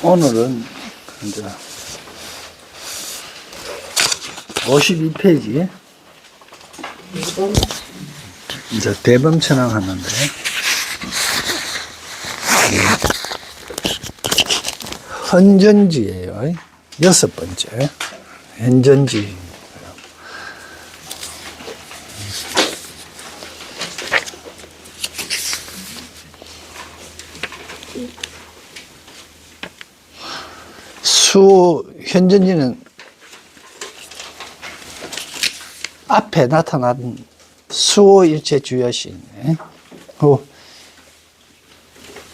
오늘은 이제 52페이지 이제 대범천왕 하는데 헌전지예요. 6번째 헌전지. 현전지는 앞에 나타난 수호일체 주여시네.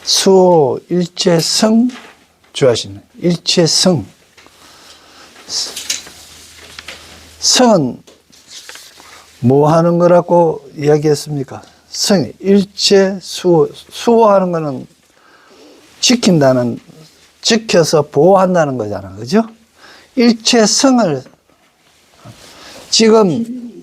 수호일체성 주여시네. 일체성. 성은 뭐 하는 거라고 이야기했습니까? 성이 일체 수호하는 거는 지킨다는, 지켜서 보호한다는 거잖아. 그죠? 일체성을 지금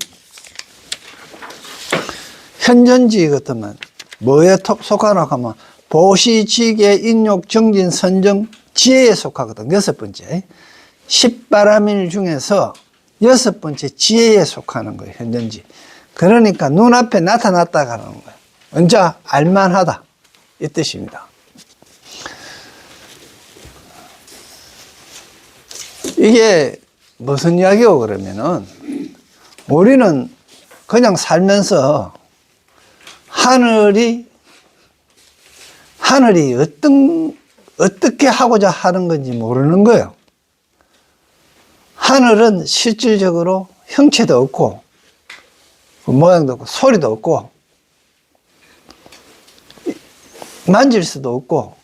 현전지 같으면 뭐에 속하나 하면 보시, 지계, 인욕, 정진, 선정, 지혜에 속하거든. 6번째. 십바라밀 중에서 6번째 지혜에 속하는 거예요. 현전지. 그러니까 눈앞에 나타났다 가는 거예요. 언제 알만하다 이 뜻입니다. 이게 무슨 이야기고 그러면은 우리는 그냥 살면서 하늘이 어떻게 하고자 하는 건지 모르는 거예요. 하늘은 실질적으로 형체도 없고 모양도 없고 소리도 없고 만질 수도 없고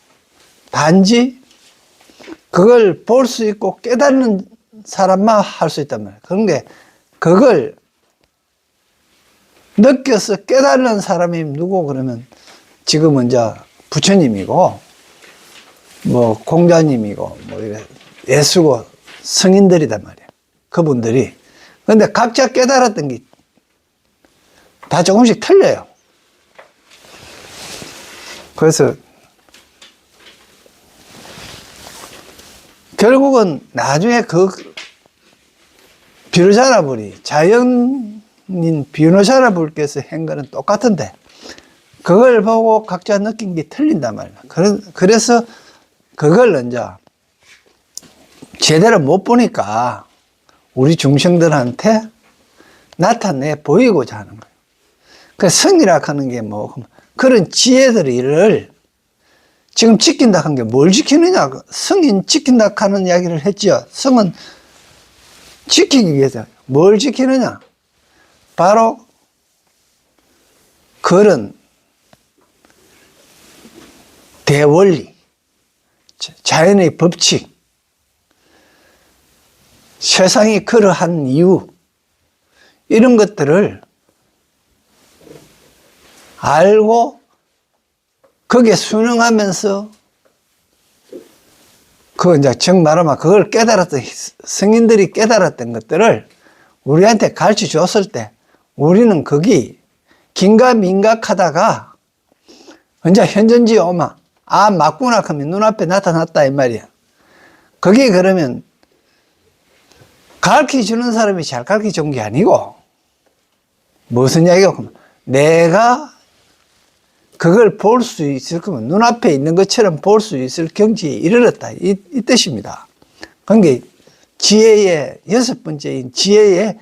단지 그걸 볼 수 있고 깨닫는 사람만 할 수 있단 말이에요. 그런 게 그걸 느껴서 깨닫는 사람이 누구 그러면 지금은 이제 부처님이고 뭐 공자님이고 뭐 예수고 성인들이단 말이에요. 그분들이. 근데 각자 깨달았던 게 다 조금씩 틀려요. 그래서 결국은 나중에 그 비로자나불이 자연인 비로자나불께서 한 거는 똑같은데 그걸 보고 각자 느낀 게 틀린단 말이야. 그래서 그걸 이제 제대로 못 보니까 우리 중생들한테 나타내 보이고자 하는 거예요. 그 성이라 하는 게 뭐 그런 지혜들을 지금 지킨다 한 게 뭘 지키느냐? 성인 지킨다 하는 이야기를 했지요. 성은 지키기 위해서 뭘 지키느냐? 바로 그런 대원리, 자연의 법칙, 세상이 그러한 이유, 이런 것들을 알고 거기에 순응하면서 이제 정말하면 그걸 깨달았던 성인들이 깨달았던 것들을 우리한테 가르쳐 줬을 때 우리는 거기 긴가민가하다가 이제 현전지에 오면 아 맞구나 하면 눈앞에 나타났다 이 말이야. 그게 그러면 가르쳐 주는 사람이 잘 가르쳐 준 게 아니고 무슨 이야기가 내가 그걸 볼 수 있을 거면 눈앞에 있는 것처럼 볼 수 있을 경지에 이르렀다 이 뜻입니다. 그게 지혜의 6번째인 지혜의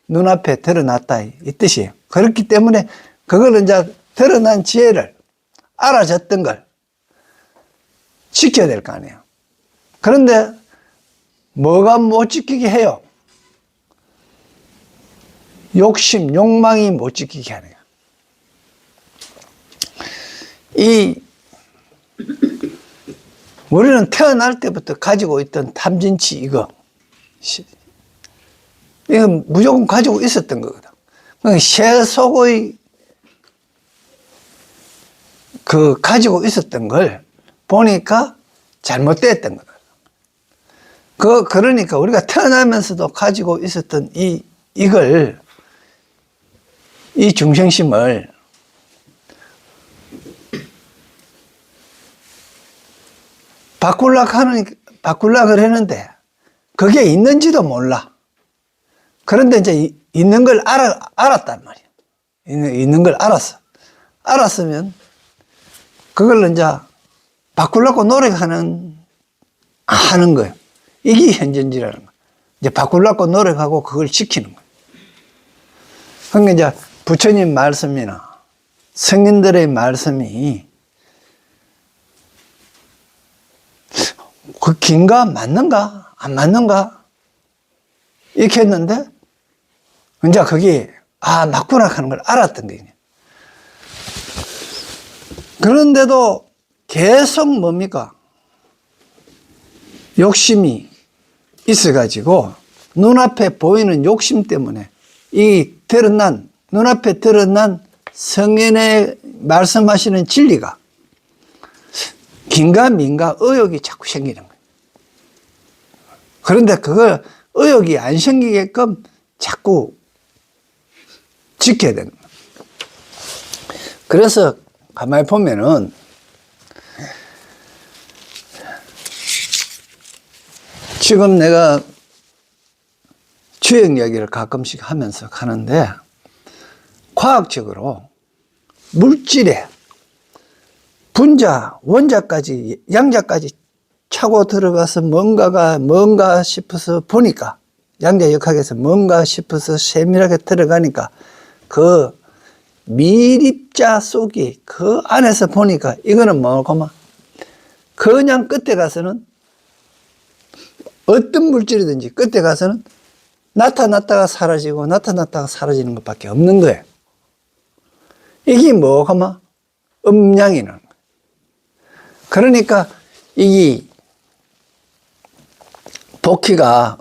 눈앞에 드러났다 이 뜻이에요. 그렇기 때문에 그걸 이제 드러난 지혜를 알아졌던 걸 지켜야 될 거 아니에요. 그런데 뭐가 못 지키게 해요? 욕심, 욕망이 못 지키게 하네요. 우리는 태어날 때부터 가지고 있던 탐진치 이거 무조건 가지고 있었던 거거든. 새 속의 가지고 있었던 걸 보니까 잘못됐던 거다. 그러니까 우리가 태어나면서도 가지고 있었던 이걸 이 중생심을 바꾸려고 했는데, 그게 있는지도 몰라. 그런데 이제 있는 걸 알았단 말이야. 있는 걸 알았어. 알았으면, 그걸 이제 바꾸려고 하는 거예요. 이게 현전지라는 거예요. 이제 바꾸려고 노력하고 그걸 지키는 거예요. 그러니까 이제 부처님 말씀이나 성인들의 말씀이 그 긴가 맞는가 안 맞는가 이렇게 했는데 이제 그게 맞구나 하는 걸 알았던 거예요. 그런데도 계속 뭡니까? 욕심이 있어가지고 눈앞에 보이는 욕심 때문에 눈앞에 드러난 성인의 말씀하시는 진리가 긴가 민가 의욕이 자꾸 생기는 거예요. 그런데 그걸 의욕이 안 생기게끔 자꾸 지켜야 되는 거예요. 그래서 가만히 보면은 지금 내가 주행 이야기를 가끔씩 하면서 하는데 과학적으로 물질에 분자, 원자까지, 양자까지 차고 들어가서 뭔가 싶어서 보니까 양자 역학에서 뭔가 싶어서 세밀하게 들어가니까 그 미립자 속이 그 안에서 보니까 이거는 뭐고만 그냥 끝에 가서는 어떤 물질이든지 끝에 가서는 나타났다가 사라지고 나타났다가 사라지는 것밖에 없는 거예요. 이게 뭐고만 음양이라는 거예요. 그러니까 이 복희가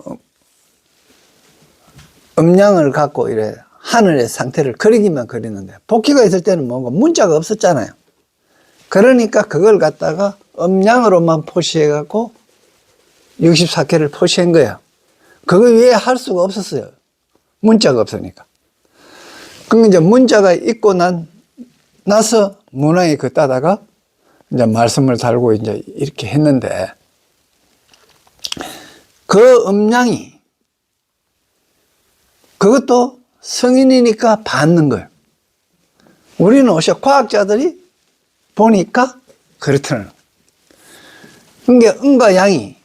음양을 갖고 이래 하늘의 상태를 그리기만 그리는데 복희가 있을 때는 뭔가 문자가 없었잖아요. 그러니까 그걸 갖다가 음양으로만 표시해 갖고 64개를 표시한 거예요. 그거 외에 할 수가 없었어요. 문자가 없으니까. 그럼 이제 문자가 있고 나서 문항이 긋다가 이제 말씀을 달고 이제 이렇게 했는데 그 음양이 그것도 성인이니까 받는 거예요. 우리는 오히려 과학자들이 보니까 그렇다는 거예요. 그러니까 음과 양이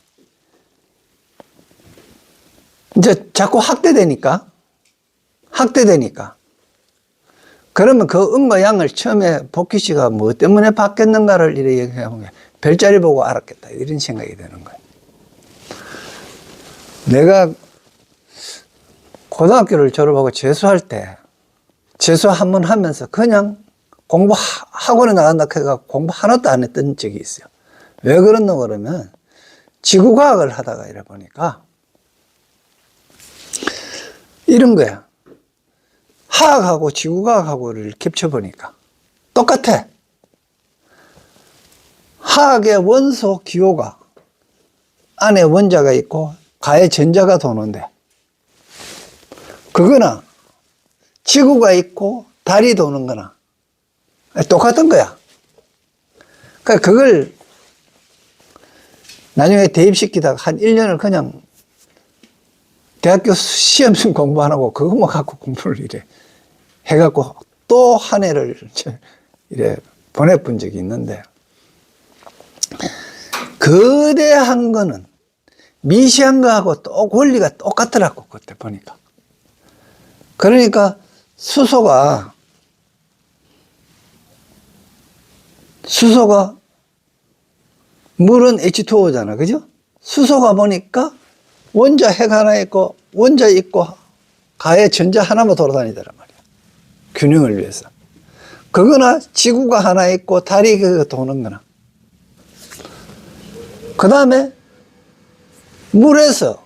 이제 자꾸 확대되니까 그러면 그 음과 양을 처음에 복희 씨가 뭐 때문에 바뀌었는가를 이렇게 얘기하면 별자리 보고 알았겠다 이런 생각이 드는 거예요. 내가 고등학교를 졸업하고 재수할 때 재수 한 번 하면서 그냥 학원에 나간다 해서 공부 하나도 안 했던 적이 있어요. 왜 그랬노 그러면 지구과학을 하다가 이래 보니까 이런 거야. 화학하고 지구과학하고를 겹쳐보니까 똑같아. 화학의 원소 기호가 안에 원자가 있고 가에 전자가 도는데 그거나 지구가 있고 달이 도는 거나 똑같은 거야. 그러니까 그걸 나중에 대입시키다가 한 1년을 그냥 대학교 시험생 공부 안 하고 그것만 갖고 공부를 이래 해갖고 또 한 해를 이래 보내본 적이 있는데 거대한 거는 미시한 거하고 또 원리가 똑같더라고 그때 보니까. 그러니까 수소가 물은 H2O잖아, 그죠? 수소가 보니까 원자 핵 하나 있고 원자 있고 가에 전자 하나만 돌아다니더란 말이야. 균형을 위해서. 그거나 지구가 하나 있고 달이 그거 도는 거나. 그 다음에 물에서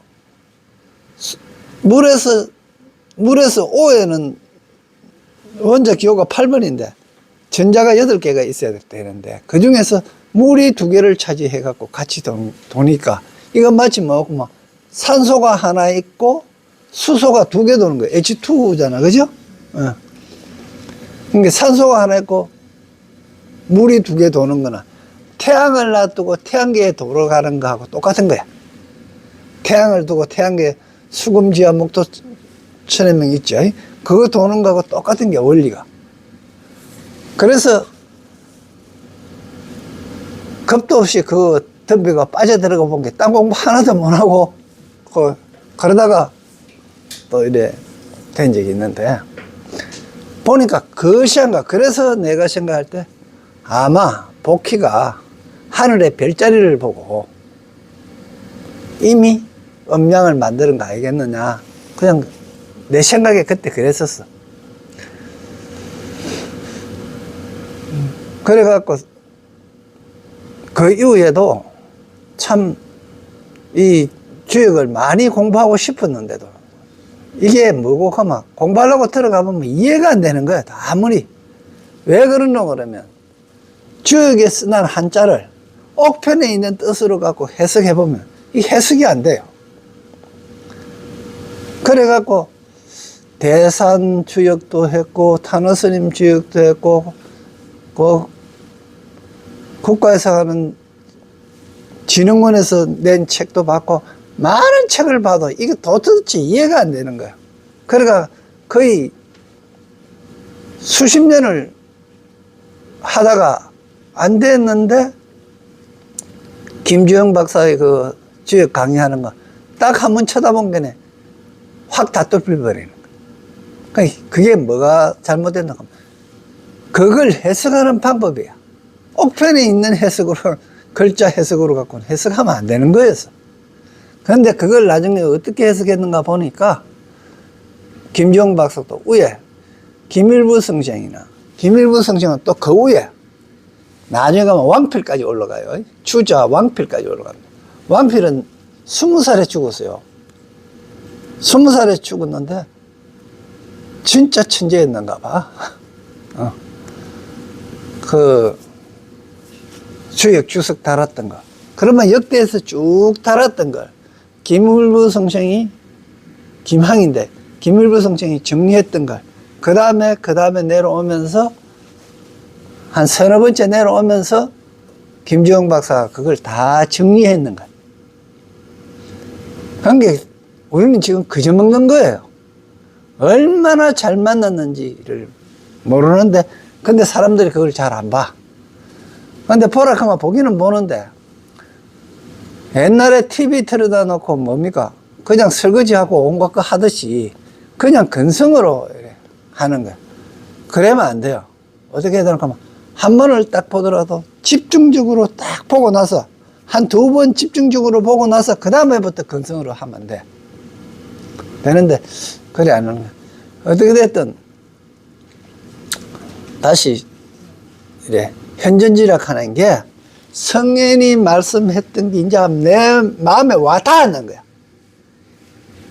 O에는 원자 기호가 8번인데 전자가 8개가 있어야 되는데 그 중에서 물이 2개를 차지해 갖고 같이 도니까 이건 마치 뭐고 산소가 하나 있고 수소가 2개 도는 거예요. H2잖아, 그죠? 그러니까 산소가 하나 있고 물이 2개 도는 거나 태양을 놔두고 태양계에 돌아가는 거하고 똑같은 거야. 태양을 두고 태양계 수금지와 목토 천해명 있죠. 그거 도는 거하고 똑같은 게 원리가. 그래서 겁도 없이 그 덤비가 빠져들어가 본 게 딴 공부 하나도 못하고 그러다가 또 이래 된 적이 있는데, 보니까 그것인가. 그래서 내가 생각할 때 아마 복희가 하늘의 별자리를 보고 이미 음양을 만드는 거 아니겠느냐. 그냥 내 생각에 그때 그랬었어. 그래갖고 그 이후에도 참 이 주역을 많이 공부하고 싶었는데도 이게 뭐고 하면 공부하려고 들어가보면 이해가 안 되는 거야. 아무리. 왜 그러노 그러면 주역에 쓰는 한자를 옥편에 있는 뜻으로 갖고 해석해보면 이 해석이 안 돼요. 그래갖고 대산 주역도 했고 탄어스님 주역도 했고 그 국가에서 하는 진흥원에서 낸 책도 받고 많은 책을 봐도 이게 도대체 이해가 안 되는 거야. 그러니까 거의 수십 년을 하다가 안 됐는데 김주영 박사의 그 주역 강의하는 거 딱 한 번 쳐다본 게네 확 다 뚫려버리는 거야. 그게 뭐가 잘못됐나 하면 그걸 해석하는 방법이야. 옥편에 있는 해석으로 글자 해석으로 갖고는 해석하면 안 되는 거였어. 그런데 그걸 나중에 어떻게 해석했는가 보니까 김주영 박사도 위에 김일부 성생이나 김일부 성생은 또 그 위에 나중에 가면 왕필까지 올라가요. 주자 왕필까지 올라갑니다. 왕필은 20살에 죽었어요. 20살에 죽었는데 진짜 천재였는가 봐. 그 주역 주석 달았던 거. 그러면 역대에서 쭉 달았던 걸 김일부 성생이 김항인데 김일부 성생이 정리했던 걸 그 다음에 내려오면서 한 서너 번째 내려오면서 김주영 박사가 그걸 다 정리했는 거야. 그러니까 우리는 지금 그저 먹는 거예요. 얼마나 잘 만났는지를 모르는데, 근데 사람들이 그걸 잘 안 봐. 근데 보라 하면 보기는 보는데, 옛날에 TV 틀어다 놓고 뭡니까? 그냥 설거지하고 온갖 거 하듯이 그냥 근성으로 하는 거야. 그러면 안 돼요. 어떻게 해야 되나 하면 한 번을 딱 보더라도 집중적으로 딱 보고 나서 한 두 번 집중적으로 보고 나서 그 다음에부터 근성으로 하면 돼. 되는데 그래 안 하는 거야. 어떻게 됐든 다시 이래 현전지락 하는 게 성현이 말씀했던 게 이제 내 마음에 와 닿았는 거야.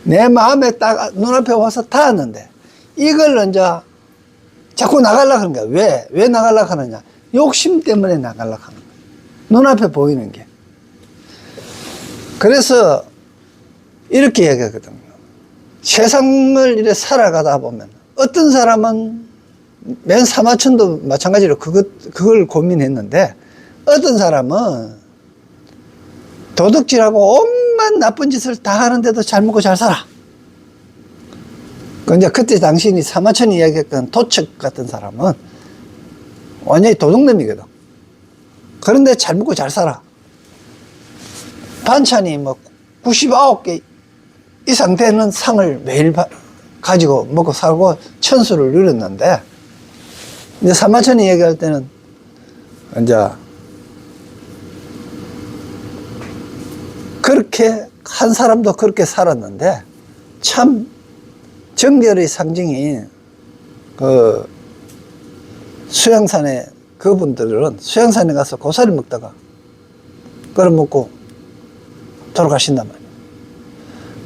내 마음에 딱 눈앞에 와서 닿았는데 이걸 이제 자꾸 나가려고 하는 거야. 왜 나가려고 하느냐? 욕심 때문에 나가려고 하는 거야. 눈앞에 보이는 게. 그래서 이렇게 얘기하거든요. 세상을 이렇게 살아가다 보면 어떤 사람은 맨 사마천도 마찬가지로 그걸 고민했는데 어떤 사람은 도둑질하고 온갖 나쁜 짓을 다 하는데도 잘 먹고 잘 살아. 근데 그때 당신이 사마천이 이야기했던 도척 같은 사람은 완전히 도둑놈이거든. 그런데 잘 먹고 잘 살아. 반찬이 뭐 99개 이상 되는 상을 매일 가지고 먹고 살고 천수를 누렸는데, 이제 사마천이 얘기할 때는 이제 그렇게 한 사람도 그렇게 살았는데 참 정결의 상징인 그 수양산에 그분들은 수양산에 가서 고사리 먹다가 끓여먹고 돌아가신단 말이에요.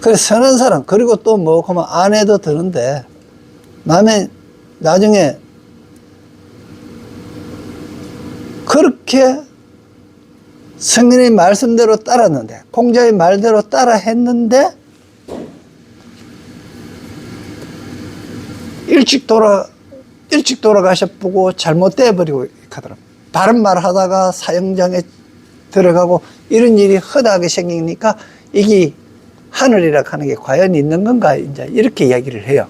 그래서 선한 사람, 그리고 또 뭐 하면 아내도 드는데 나중에 그렇게 성인의 말씀대로 따랐는데, 공자의 말대로 따라 했는데 일찍 돌아가셔보고 잘못돼 버리고 하더라고요. 바른 말 하다가 사형장에 들어가고 이런 일이 허다하게 생기니까 이게 하늘이라 하는 게 과연 있는 건가 이제 이렇게 이야기를 해요.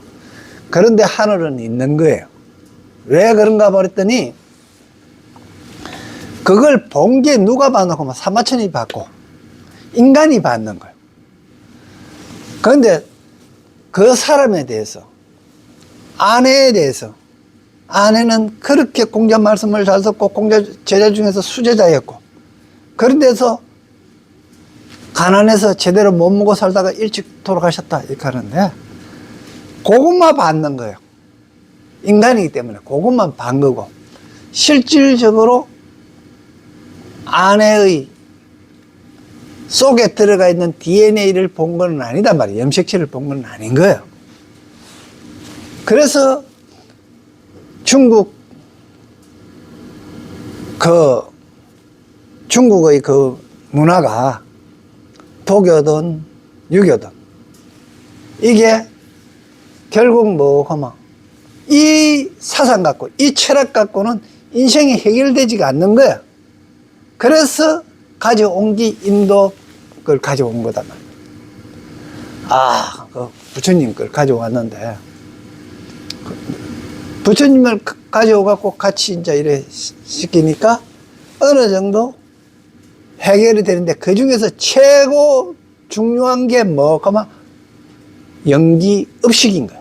그런데 하늘은 있는 거예요. 왜 그런가 그랬더니 그걸 본 게 누가 봐놓고 사마천이 봤고 인간이 받는 거예요. 그런데 그 사람에 대해서, 아내에 대해서, 아내는 그렇게 공자 말씀을 잘 듣고 공자 제자 중에서 수제자였고, 그런 데서 가난해서 제대로 못 먹고 살다가 일찍 돌아가셨다 이렇게 하는데, 그것만 받는 거예요. 인간이기 때문에 그것만 반 거고, 실질적으로 아내의 속에 들어가 있는 DNA를 본 건 아니단 말이에요. 염색체를 본 건 아닌 거예요. 그래서 중국의 그 문화가 도교든 유교든 이게 결국 뭐 하면 이 사상 갖고 이 철학 갖고는 인생이 해결되지가 않는 거야. 그래서 가져온 게 인도 걸 가져온 거다 말이야. 그 부처님 걸 가져왔는데 부처님을 가져와갖고 같이 이제 이래 시키니까 어느 정도 해결이 되는데 그 중에서 최고 중요한 게 뭐냐면 연기업식인 거야.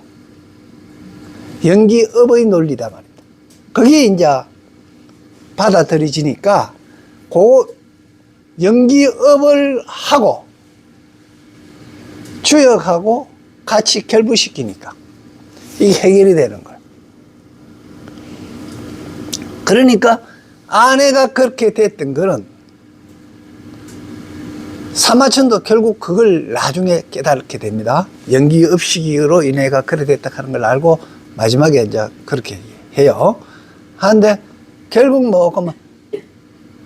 연기업의 논리다 말입니다. 그게 이제 받아들여지니까 그 연기업을 하고 주역하고 같이 결부시키니까 이게 해결이 되는 거예요. 그러니까 아내가 그렇게 됐던 거는 사마천도 결국 그걸 나중에 깨닫게 됩니다. 연기업식으로 인해가 그래 됐다 하는 걸 알고 마지막에 이제 그렇게 해요. 하는데 결국 뭐 그러면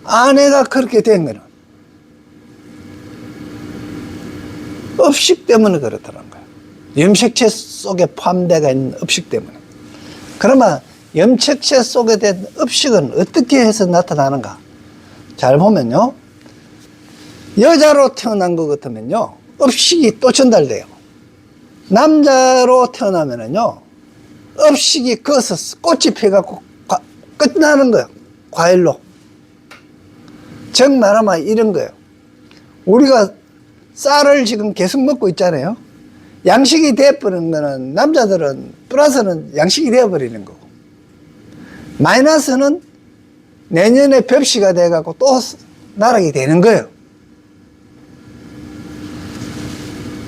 아내가 그렇게 된 거는 업식 때문에 그렇다는 거예요. 염색체 속에 포함되어 있는 업식 때문에. 그러면 염색체 속에 된 업식은 어떻게 해서 나타나는가? 잘 보면요. 여자로 태어난 것 같으면요. 업식이 또 전달돼요. 남자로 태어나면은요. 업식이 커서 꽃이 펴갖고 끝나는 거예요. 과일로. 즉 말하면 이런 거예요. 우리가 쌀을 지금 계속 먹고 있잖아요. 양식이 되어버리는 거는 남자들은 플러스는 양식이 되어버리는 거고 마이너스는 내년에 벽시가 돼갖고 또 나락이 되는 거예요.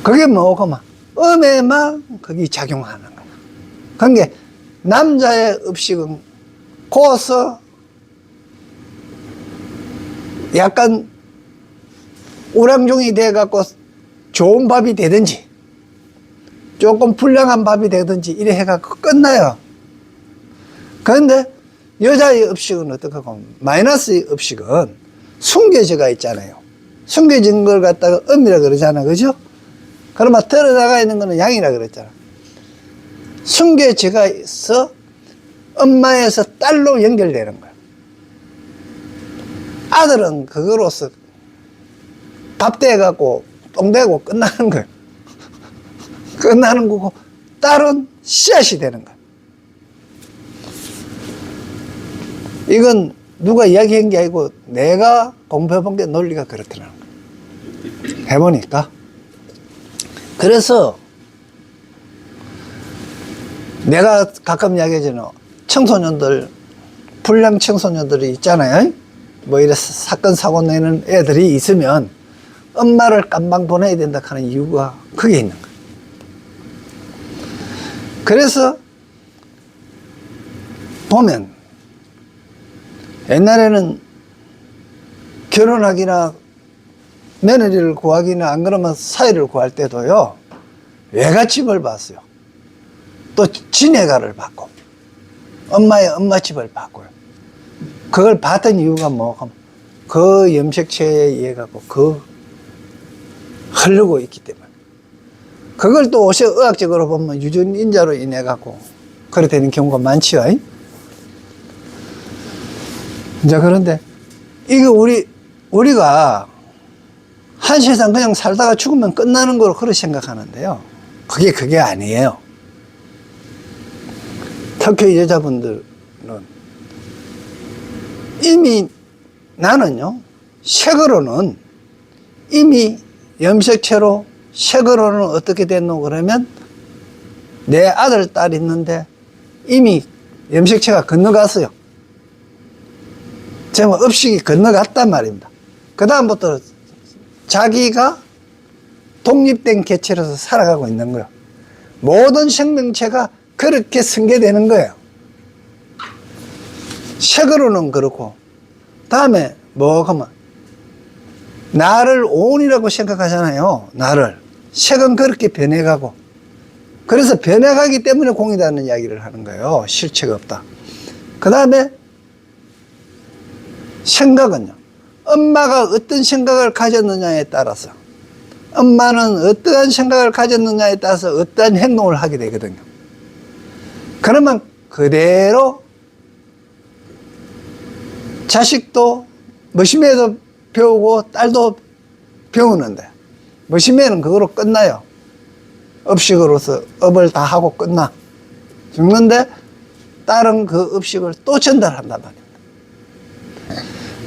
그게 뭐고 음에만 그게 작용하는 거야. 그러니까 남자의 업식은 고서 약간 우량종이 돼갖고 좋은 밥이 되든지 조금 불량한 밥이 되든지 이래 해갖고 끝나요. 그런데 여자의 업식은 어떻게 하면 마이너스의 업식은 숨겨져가 있잖아요. 숨겨진 걸 갖다가 음이라 그러잖아. 그죠? 그러면 들어나가 있는 거는 양이라 그랬잖아. 숨겨져가 있어 엄마에서 딸로 연결되는 거야. 아들은 그거로서 밥 돼갖고 똥 되고 끝나는 거예요. 끝나는 거고 딸은 씨앗이 되는 거예요. 이건 누가 이야기한 게 아니고 내가 공부해본 게 논리가 그렇더라는 거예요. 해보니까. 그래서 내가 가끔 이야기하잖아. 청소년들, 불량 청소년들이 있잖아요. 뭐 이래 사건 사고 내는 애들이 있으면 엄마를 깜방 보내야 된다 하는 이유가 그게 있는 거예요. 그래서 보면 옛날에는 결혼하기나 며느리를 구하기나 안 그러면 사위를 구할 때도요 외갓집을 봤어요. 또 지내가를 봤고 엄마의 엄마집을 봤고요. 그걸 봤던 이유가 뭐냐면 그 염색체에 의해 갖고 그 흐르고 있기 때문에. 그걸 또 의학적으로 보면 유전인자로 인해 갖고 그렇게 되는 경우가 많지요. 이제 그런데 이거 우리가 한 세상 그냥 살다가 죽으면 끝나는 거로 그렇게 생각하는데요. 그게 아니에요. 특히 여자분들은 이미 나는요, 색으로는 이미 염색체로 색으로는 어떻게 됐노? 그러면 내 아들, 딸 있는데 이미 염색체가 건너갔어요. 제가 업식이 건너갔단 말입니다. 그 다음부터 자기가 독립된 개체로서 살아가고 있는 거예요. 모든 생명체가 그렇게 승계되는 거예요. 색으로는 그렇고, 다음에 뭐 하면 나를 오온이라고 생각하잖아요. 나를. 색은 그렇게 변해가고, 그래서 변해가기 때문에 공이라는 이야기를 하는 거예요. 실체가 없다. 그 다음에 생각은요, 엄마가 어떤 생각을 가졌느냐에 따라서, 엄마는 어떠한 생각을 가졌느냐에 따라서 어떠한 행동을 하게 되거든요. 그러면 그대로 자식도 머시매도 배우고 딸도 배우는데, 머시매는 그거로 끝나요. 업식으로서 업을 다 하고 끝나. 죽는데 딸은 그 업식을 또 전달한단 말이에요.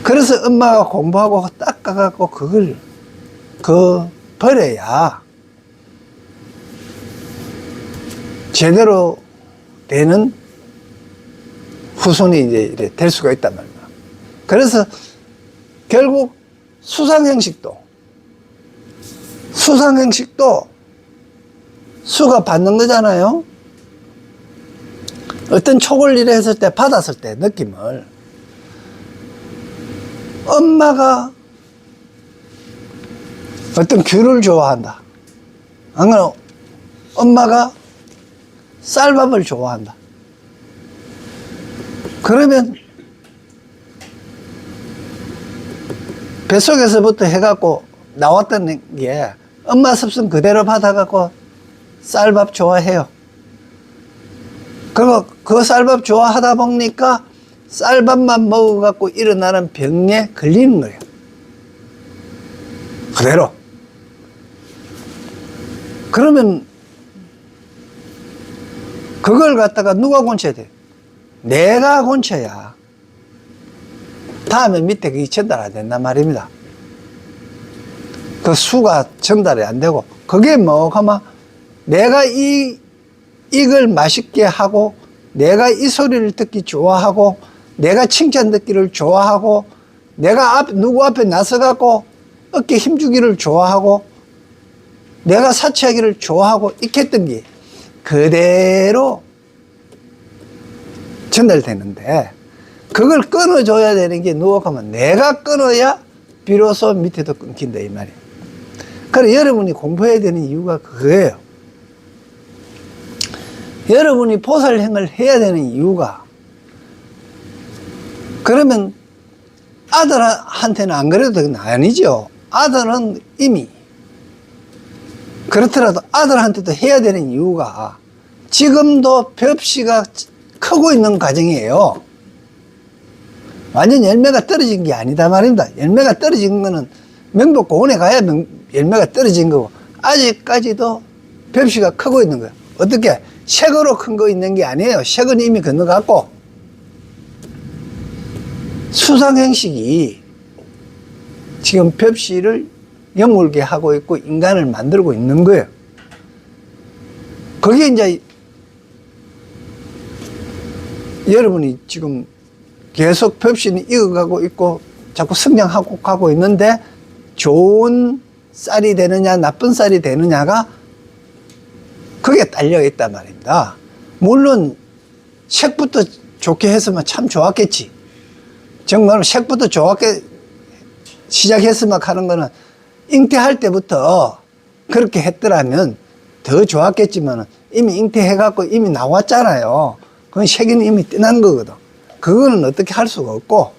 그래서 엄마가 공부하고 닦아갖고 그걸 버려야 제대로 되는 후손이 이제 될 수가 있단 말입니다. 그래서 결국 수상행식도 수가 받는 거잖아요. 어떤 촉을 일을 했을 때 받았을 때 느낌을 엄마가 어떤 귤을 좋아한다. 안 그러면 엄마가 쌀밥을 좋아한다. 그러면 뱃속에서부터 해갖고 나왔던 게 엄마 습성 그대로 받아갖고 쌀밥 좋아해요. 그리고 그 쌀밥 좋아하다 보니까 쌀밥만 먹어갖고 일어나는 병에 걸리는 거예요. 그대로. 그러면 그걸 갖다가 누가 고쳐야 돼? 내가 고쳐야 다음에 밑에 그게 전달 안 된단 말입니다. 그 수가 전달이 안 되고, 그게 뭐 하면 내가 이걸 맛있게 하고, 내가 이 소리를 듣기 좋아하고, 내가 칭찬 듣기를 좋아하고, 내가 누구 앞에 나서갖고 어깨 힘주기를 좋아하고, 내가 사치하기를 좋아하고, 이렇게 했던 게 그대로 전달되는데, 그걸 끊어줘야 되는 게 누가 하면 내가 끊어야 비로소 밑에도 끊긴다, 이 말이에요. 그래서 여러분이 공부해야 되는 이유가 그거예요. 여러분이 보살행을 해야 되는 이유가, 그러면 아들한테는 안 그래도 그건 아니죠. 아들은 이미 그렇더라도 아들한테도 해야 되는 이유가 지금도 벽씨가 크고 있는 과정이에요. 완전 열매가 떨어진 게 아니다 말입니다. 열매가 떨어진 거는 명복고원에 가야 열매가 떨어진 거고, 아직까지도 벽씨가 크고 있는 거예요. 어떻게? 색으로 큰 거 있는 게 아니에요. 색은 이미 건너갔고, 수상행식이 지금 벽씨를 여물게 하고 있고 인간을 만들고 있는 거예요. 그게 이제 여러분이 지금 계속 벽씨는 익어가고 있고 자꾸 성장하고 가고 있는데, 좋은 쌀이 되느냐 나쁜 쌀이 되느냐가 그게 딸려 있단 말입니다. 물론 색부터 좋게 했으면 참 좋았겠지. 정말 색부터 좋게 시작했으면 하는 거는 잉태할 때부터 그렇게 했더라면 더 좋았겠지만, 이미 잉태해갖고 이미 나왔잖아요. 그건 색은 이미 떠난 거거든. 그거는 어떻게 할 수가 없고,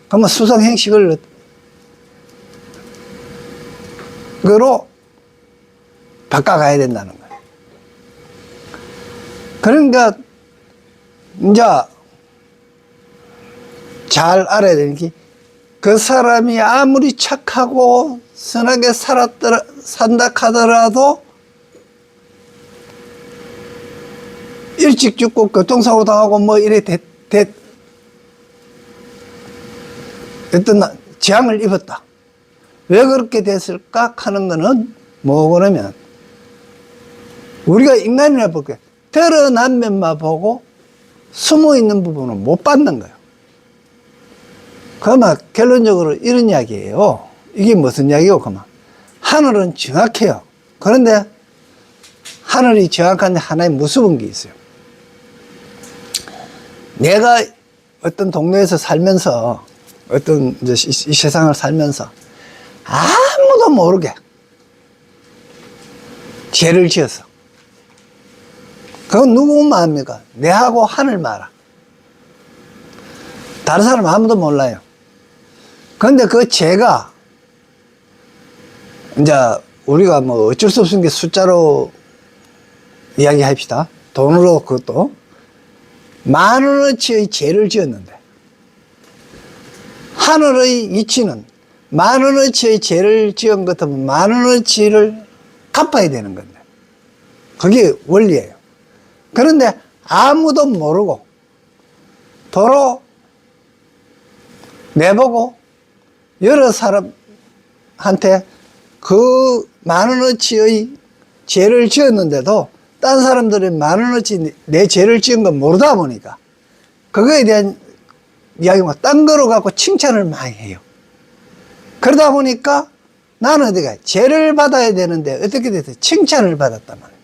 그러면 수상행식을 그로 바꿔가야 된다는 거예요. 그러니까 이제 잘 알아야 되는 게, 그 사람이 아무리 착하고 선하게 산다 하더라도 일찍 죽고 교통사고 당하고 뭐 이래 어떤 재앙을 입었다. 왜 그렇게 됐을까 하는 거는 뭐 그러면 우리가 인간이라 볼게 드러난 면만 보고 숨어 있는 부분은 못 받는 거예요. 그러면 결론적으로 이런 이야기예요. 이게 무슨 이야기고 그러면 하늘은 정확해요. 그런데 하늘이 정확한데 하나의 무서운 게 있어요. 내가 어떤 동네에서 살면서 어떤 이제 이 세상을 살면서 아무도 모르게 죄를 지었어. 그건 누구 마음입니까? 내하고 하늘 마라. 다른 사람 아무도 몰라요. 그런데 그 죄가 이제 우리가 뭐 어쩔 수 없는 게 숫자로 이야기합시다. 돈으로 그것도 10,000원어치의 죄를 지었는데 하늘의 위치는 10,000원어치의 죄를 지은 것 같으면 10,000원어치를 갚아야 되는 건데 그게 원리예요. 그런데 아무도 모르고 도로 내보고 여러 사람한테 그 10,000원어치의 죄를 지었는데도 딴 사람들이 10,000원어치 내 죄를 지은 건 모르다 보니까 그거에 대한 이야기가 딴 거로 갖고 칭찬을 많이 해요. 그러다 보니까 나는 어디가 죄를 받아야 되는데 어떻게 돼서 칭찬을 받았단 말이에요.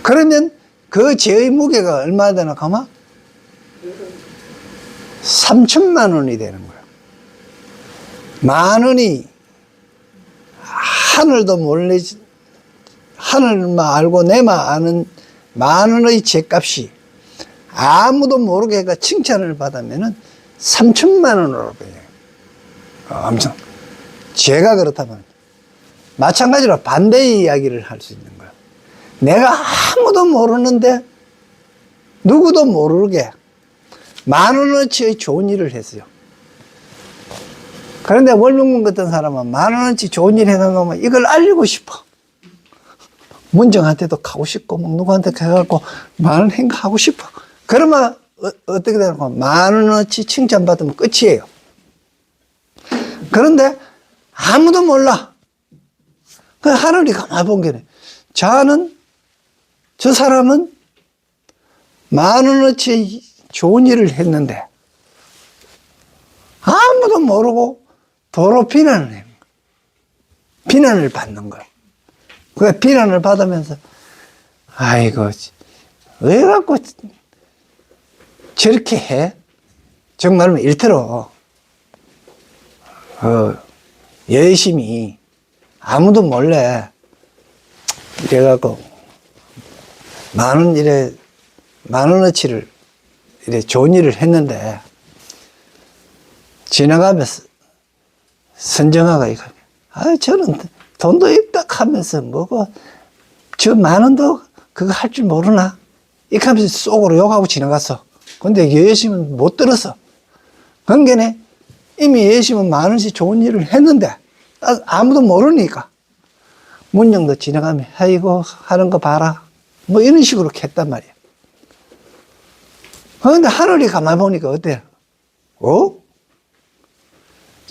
그러면 그 죄의 무게가 얼마나 되나 가면 3,000만 원이 되는 거예요. 10,000원이 하늘도 몰래 하늘만 알고 내만 아는 10,000원의 죄값이 아무도 모르게 해가 칭찬을 받으면은 3,000만 원으로 배워요. 엄청. 죄가 그렇다면 마찬가지로 반대의 이야기를 할 수 있는 거예요. 내가 아무도 모르는데 누구도 모르게 10,000원어치의 좋은 일을 했어요. 그런데 월명문 같은 사람은 10,000원어치 좋은 일 해놓으면 이걸 알리고 싶어. 문정한테도 가고 싶고, 뭐 누구한테 가갖고 10,000원 행가하고 싶어. 그러면 어떻게 되냐면 10,000원어치 칭찬받으면 끝이에요. 그런데 아무도 몰라. 그 하늘이 가만히 본 게, 저 사람은 10,000원어치 좋은 일을 했는데 아무도 모르고 도로 비난을 해요. 비난을 받는 거예요. 그 비난을 받으면서 아이고 왜 갖고 저렇게 해? 정말로 일터로 열심히 아무도 몰래 이래갖고 10,000원어치를 이래 좋은 일을 했는데 지나가면서 선정아가 이거 저는 돈도 있다 하면서 뭐고 저 10,000원도 그거 할 줄 모르나? 이렇게 하면서 속으로 욕하고 지나갔어. 근데 예심은 못 들었어. 그러니까 이미 예심은 10,000원씩 좋은 일을 했는데 아무도 모르니까 문정도 지나가면 아이고 하는 거 봐라 뭐 이런 식으로 했단 말이야. 그런데 하늘이 가만히 보니까 어때요?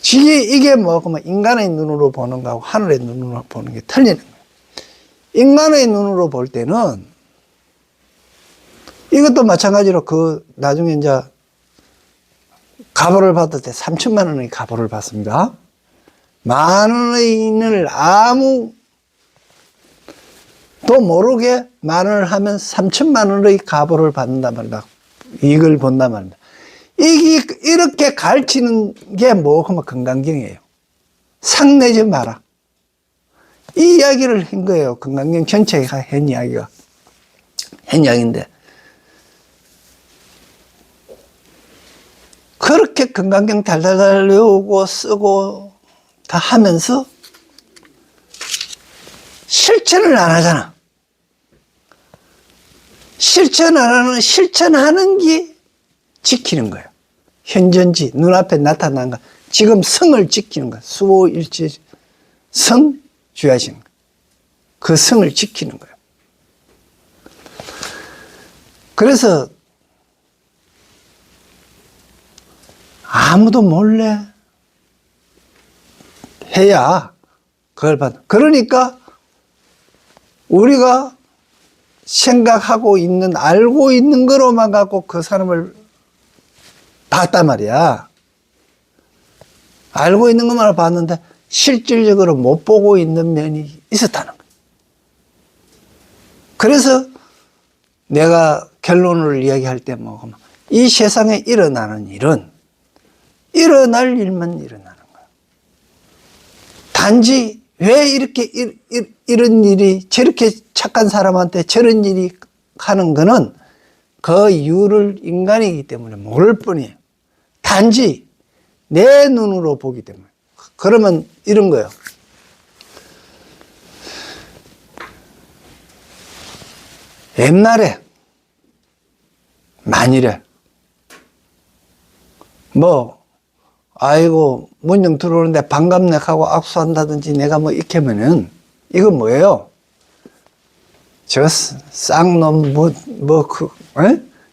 이게 뭐, 인간의 눈으로 보는 거하고 하늘의 눈으로 보는 게 틀리는 거예요. 인간의 눈으로 볼 때는 이것도 마찬가지로 나중에 이제 가보를 받을 때 3,000만 원의 가보를 받습니다. 10,000원을 아무도 모르게 10,000원을 하면 3,000만 원의 가보를 받는단 말이다. 이걸 본단 말입니다. 이렇게 가르치는 게 그러면 건강경이에요. 상내지 마라. 이 이야기를 한 거예요. 건강경 전체가 한 이야기인데. 그렇게 건강경 달달달 외우고 쓰고 다 하면서 실천을 안 하잖아. 실천하는 게 지키는 거예요. 현존지, 눈앞에 나타난 거. 지금 성을 지키는 거야. 수호일체 성 주야신. 그 성을 지키는 거예요. 그래서 아무도 몰래 해야 그걸 받아. 그러니까 우리가 생각하고 있는, 알고 있는 거로만 갖고 그 사람을 봤단 말이야. 알고 있는 것만 봤는데 실질적으로 못 보고 있는 면이 있었다는 거야. 그래서 내가 결론을 이야기할 때 뭐, 이 세상에 일어나는 일은 일어날 일만 일어나는 거야. 단지 왜 이렇게 이런 일이, 저렇게 착한 사람한테 저런 일이 하는 거는 그 이유를 인간이기 때문에 모를 뿐이에요. 단지 내 눈으로 보기 때문에. 그러면 이런 거예요. 옛날에 만일에 뭐 아이고 문정 들어오는데 반갑네 하고 악수한다든지 내가 뭐 이렇게 하면은 이건 뭐예요? 저 쌍놈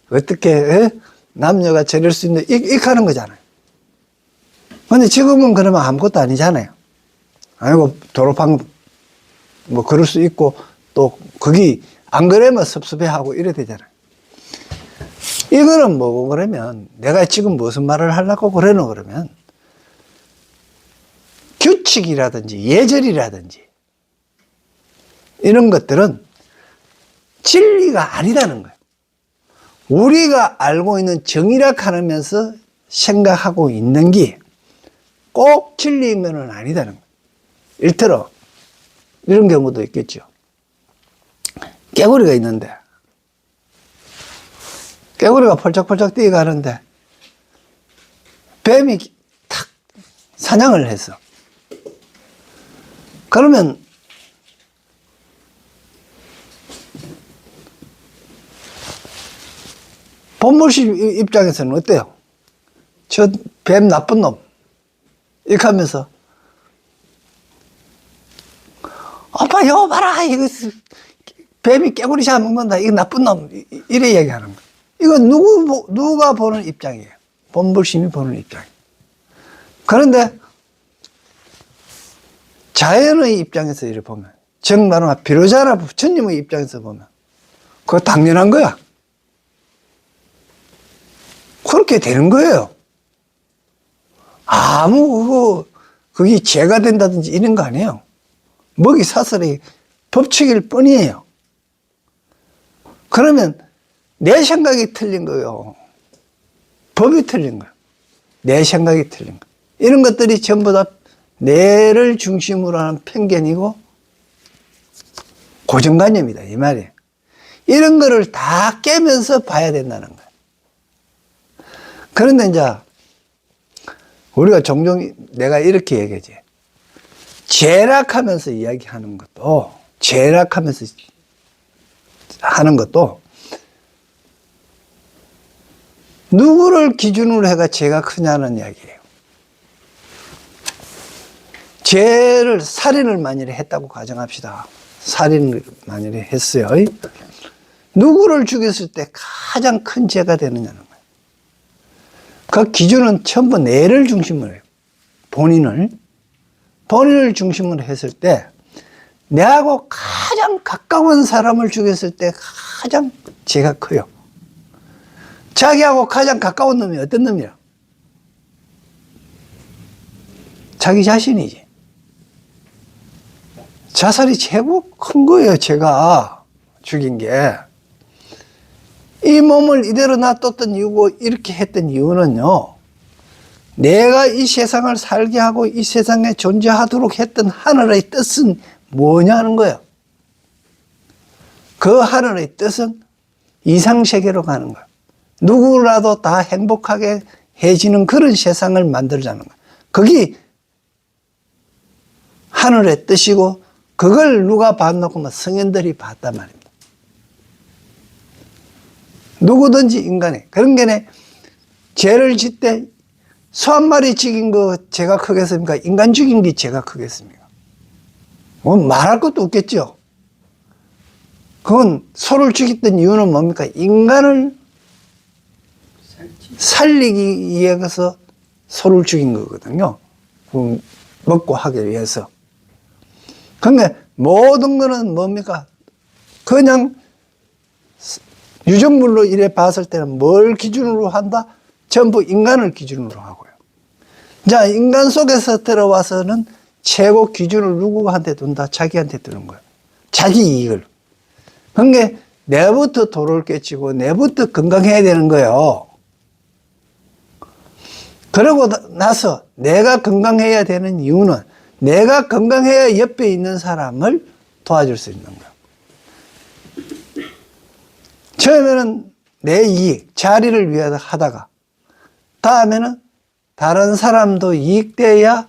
어떻게 남녀가 저럴 수 있는 이렇게 하는 거잖아요. 근데 지금은 그러면 아무것도 아니잖아요. 아이고 졸업한 뭐 그럴 수 있고 또 거기 안 그러면 섭섭해하고 이래 되잖아요. 이거는 뭐고 그러면 내가 지금 무슨 말을 하려고 그러노 그러면 규칙이라든지 예절이라든지 이런 것들은 진리가 아니다는 거예요. 우리가 알고 있는 정의라 하면서 생각하고 있는 게 꼭 진리면은 아니다는 거예요. 일테러 이런 경우도 있겠죠. 깨구리가 있는데 깨구리가 펄쩍펄쩍 뛰어가는데 뱀이 탁 사냥을 했어. 그러면 본물씨 입장에서는 어때요? 저 뱀 나쁜 놈 이렇게 하면서 오빠 이거 봐라 이거 뱀이 깨구리 잡아먹는다 이거 나쁜 놈 이래 얘기하는 거예요. 이건 누가 보는 입장이에요. 본불심이 보는 입장이에요. 그런데 자연의 입장에서 이렇게 보면 정말로 비로자나 부처님의 입장에서 보면 그거 당연한 거야. 그렇게 되는 거예요. 그게 죄가 된다든지 이런 거 아니에요. 먹이 사슬의 법칙일 뿐이에요. 그러면 내 생각이 틀린 거예요. 법이 틀린 거예요. 내 생각이 틀린 거예요. 이런 것들이 전부 다 뇌를 중심으로 하는 편견이고 고정관념이다 이 말이에요. 이런 거를 다 깨면서 봐야 된다는 거예요. 그런데 이제 우리가 종종 내가 이렇게 얘기하지. 죄락하면서 이야기하는 것도 죄락하면서 하는 것도 누구를 기준으로 해가 죄가 크냐는 이야기예요. 죄를 살인을 만일에 했다고 가정합시다. 살인을 만일에 했어요. 누구를 죽였을 때 가장 큰 죄가 되느냐는 거예요. 그 기준은 전부 내를 중심으로 해요. 본인을 중심으로 했을 때 내하고 가장 가까운 사람을 죽였을 때 가장 죄가 커요. 자기하고 가장 가까운 놈이 어떤 놈이야? 자기 자신이지. 자살이 최고 큰 거예요. 제가 죽인 게. 이 몸을 이대로 놔뒀던 이유고 이렇게 했던 이유는요. 내가 이 세상을 살게 하고 이 세상에 존재하도록 했던 하늘의 뜻은 뭐냐는 거예요. 그 하늘의 뜻은 이상세계로 가는 거예요. 누구라도 다 행복하게 해지는 그런 세상을 만들자는 거예요. 그게 하늘의 뜻이고 그걸 누가 봤노? 성현들이 봤단 말입니다. 누구든지 인간이 그런 게 죄를 짓되 소 한 마리 죽인 거 제가 크겠습니까? 인간 죽인 게 제가 크겠습니까? 뭐 말할 것도 없겠죠. 그건 소를 죽였던 이유는 뭡니까? 인간을 살리기 위해서 소를 죽인 거거든요. 먹고 하기 위해서. 그러니까 모든 거는 뭡니까? 그냥 유전물로 이래 봤을 때는 뭘 기준으로 한다? 전부 인간을 기준으로 하고요. 자, 인간 속에서 들어와서는 최고 기준을 누구한테 둔다? 자기한테 두는 거예요. 자기 이익을. 그러니까 내부터 도를 깨치고 내부터 건강해야 되는 거예요. 그러고 나서 내가 건강해야 되는 이유는 내가 건강해야 옆에 있는 사람을 도와줄 수 있는 거예요. 처음에는 내 이익, 자리를 위해서 하다가 다음에는 다른 사람도 이익돼야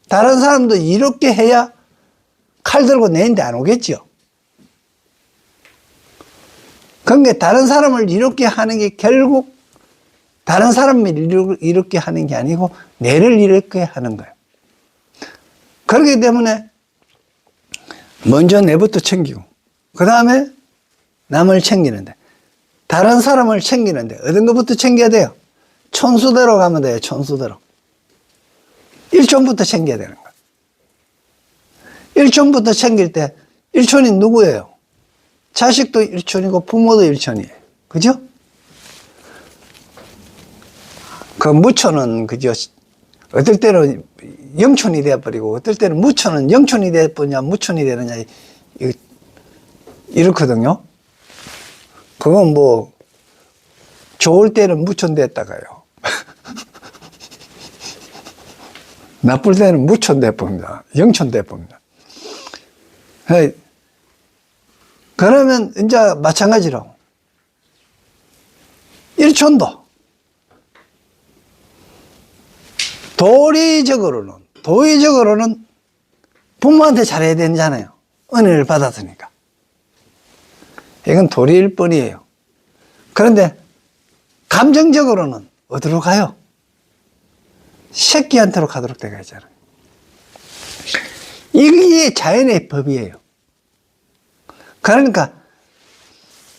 다른 사람도 이롭게 해야 칼 들고 내인데 안 오겠죠. 그러니까 다른 사람을 이롭게 하는 게 결국 다른 사람을 이롭게 하는 게 아니고 내를 이롭게 하는 거예요. 그렇기 때문에 먼저 내부터 챙기고 그 다음에 남을 챙기는데 다른 사람을 챙기는데 어떤 것부터 챙겨야 돼요? 촌수대로 가면 돼요. 촌수대로. 일촌부터 챙겨야 되는 거예요. 일촌부터 챙길 때 일촌이 누구예요? 자식도 일촌이고 부모도 일촌이에요. 그죠? 그 무촌은 그죠? 어떨 때는 영촌이 되어버리고 어떨 때는 무촌은 영촌이 되어버리냐 무촌이 되느냐 이렇거든요. 그건 뭐 좋을 때는 무촌 됐다가요. 나쁠 때는 무촌 돼버립니다. 영촌 돼버립니다. 그러면 이제 마찬가지로 일촌도 도의적으로는 부모한테 잘해야 되잖아요. 은혜를 받았으니까. 이건 도리일 뿐이에요. 그런데 감정적으로는 어디로 가요? 새끼한테로 가도록 되어 있잖아요. 이게 자연의 법이에요. 그러니까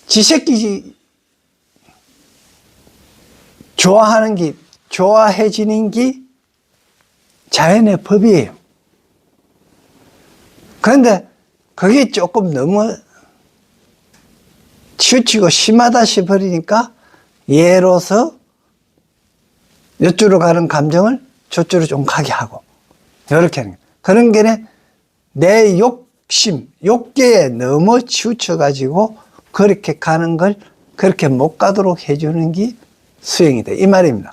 지 새끼 좋아하는 게 좋아해지는 게 자연의 법이에요. 그런데 그게 조금 너무 치우치고 심하다 싶으니까 예로서 이쪽으로 가는 감정을 저쪽으로 좀 가게 하고 이렇게 하는 거예요. 그런 게 내 욕심, 욕계에 너무 치우쳐가지고 그렇게 가는 걸 그렇게 못 가도록 해주는 게 수행이다. 이 말입니다.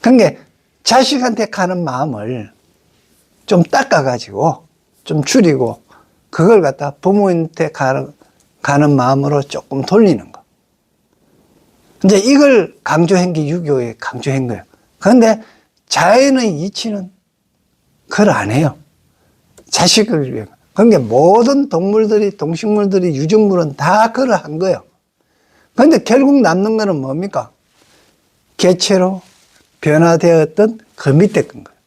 그러니까 자식한테 가는 마음을 좀 닦아가지고 좀 줄이고 그걸 갖다 부모한테 가는 마음으로 조금 돌리는 거. 이제 이걸 강조한 게 유교에 강조한 거예요. 그런데 자연의 이치는 그걸 안 해요. 자식을 위해. 그러니까 모든 동물들이, 동식물들이, 유전물은 다 그걸 한 거예요. 그런데 결국 남는 거는 뭡니까? 개체로 변화되었던 그 밑에 건 거예요.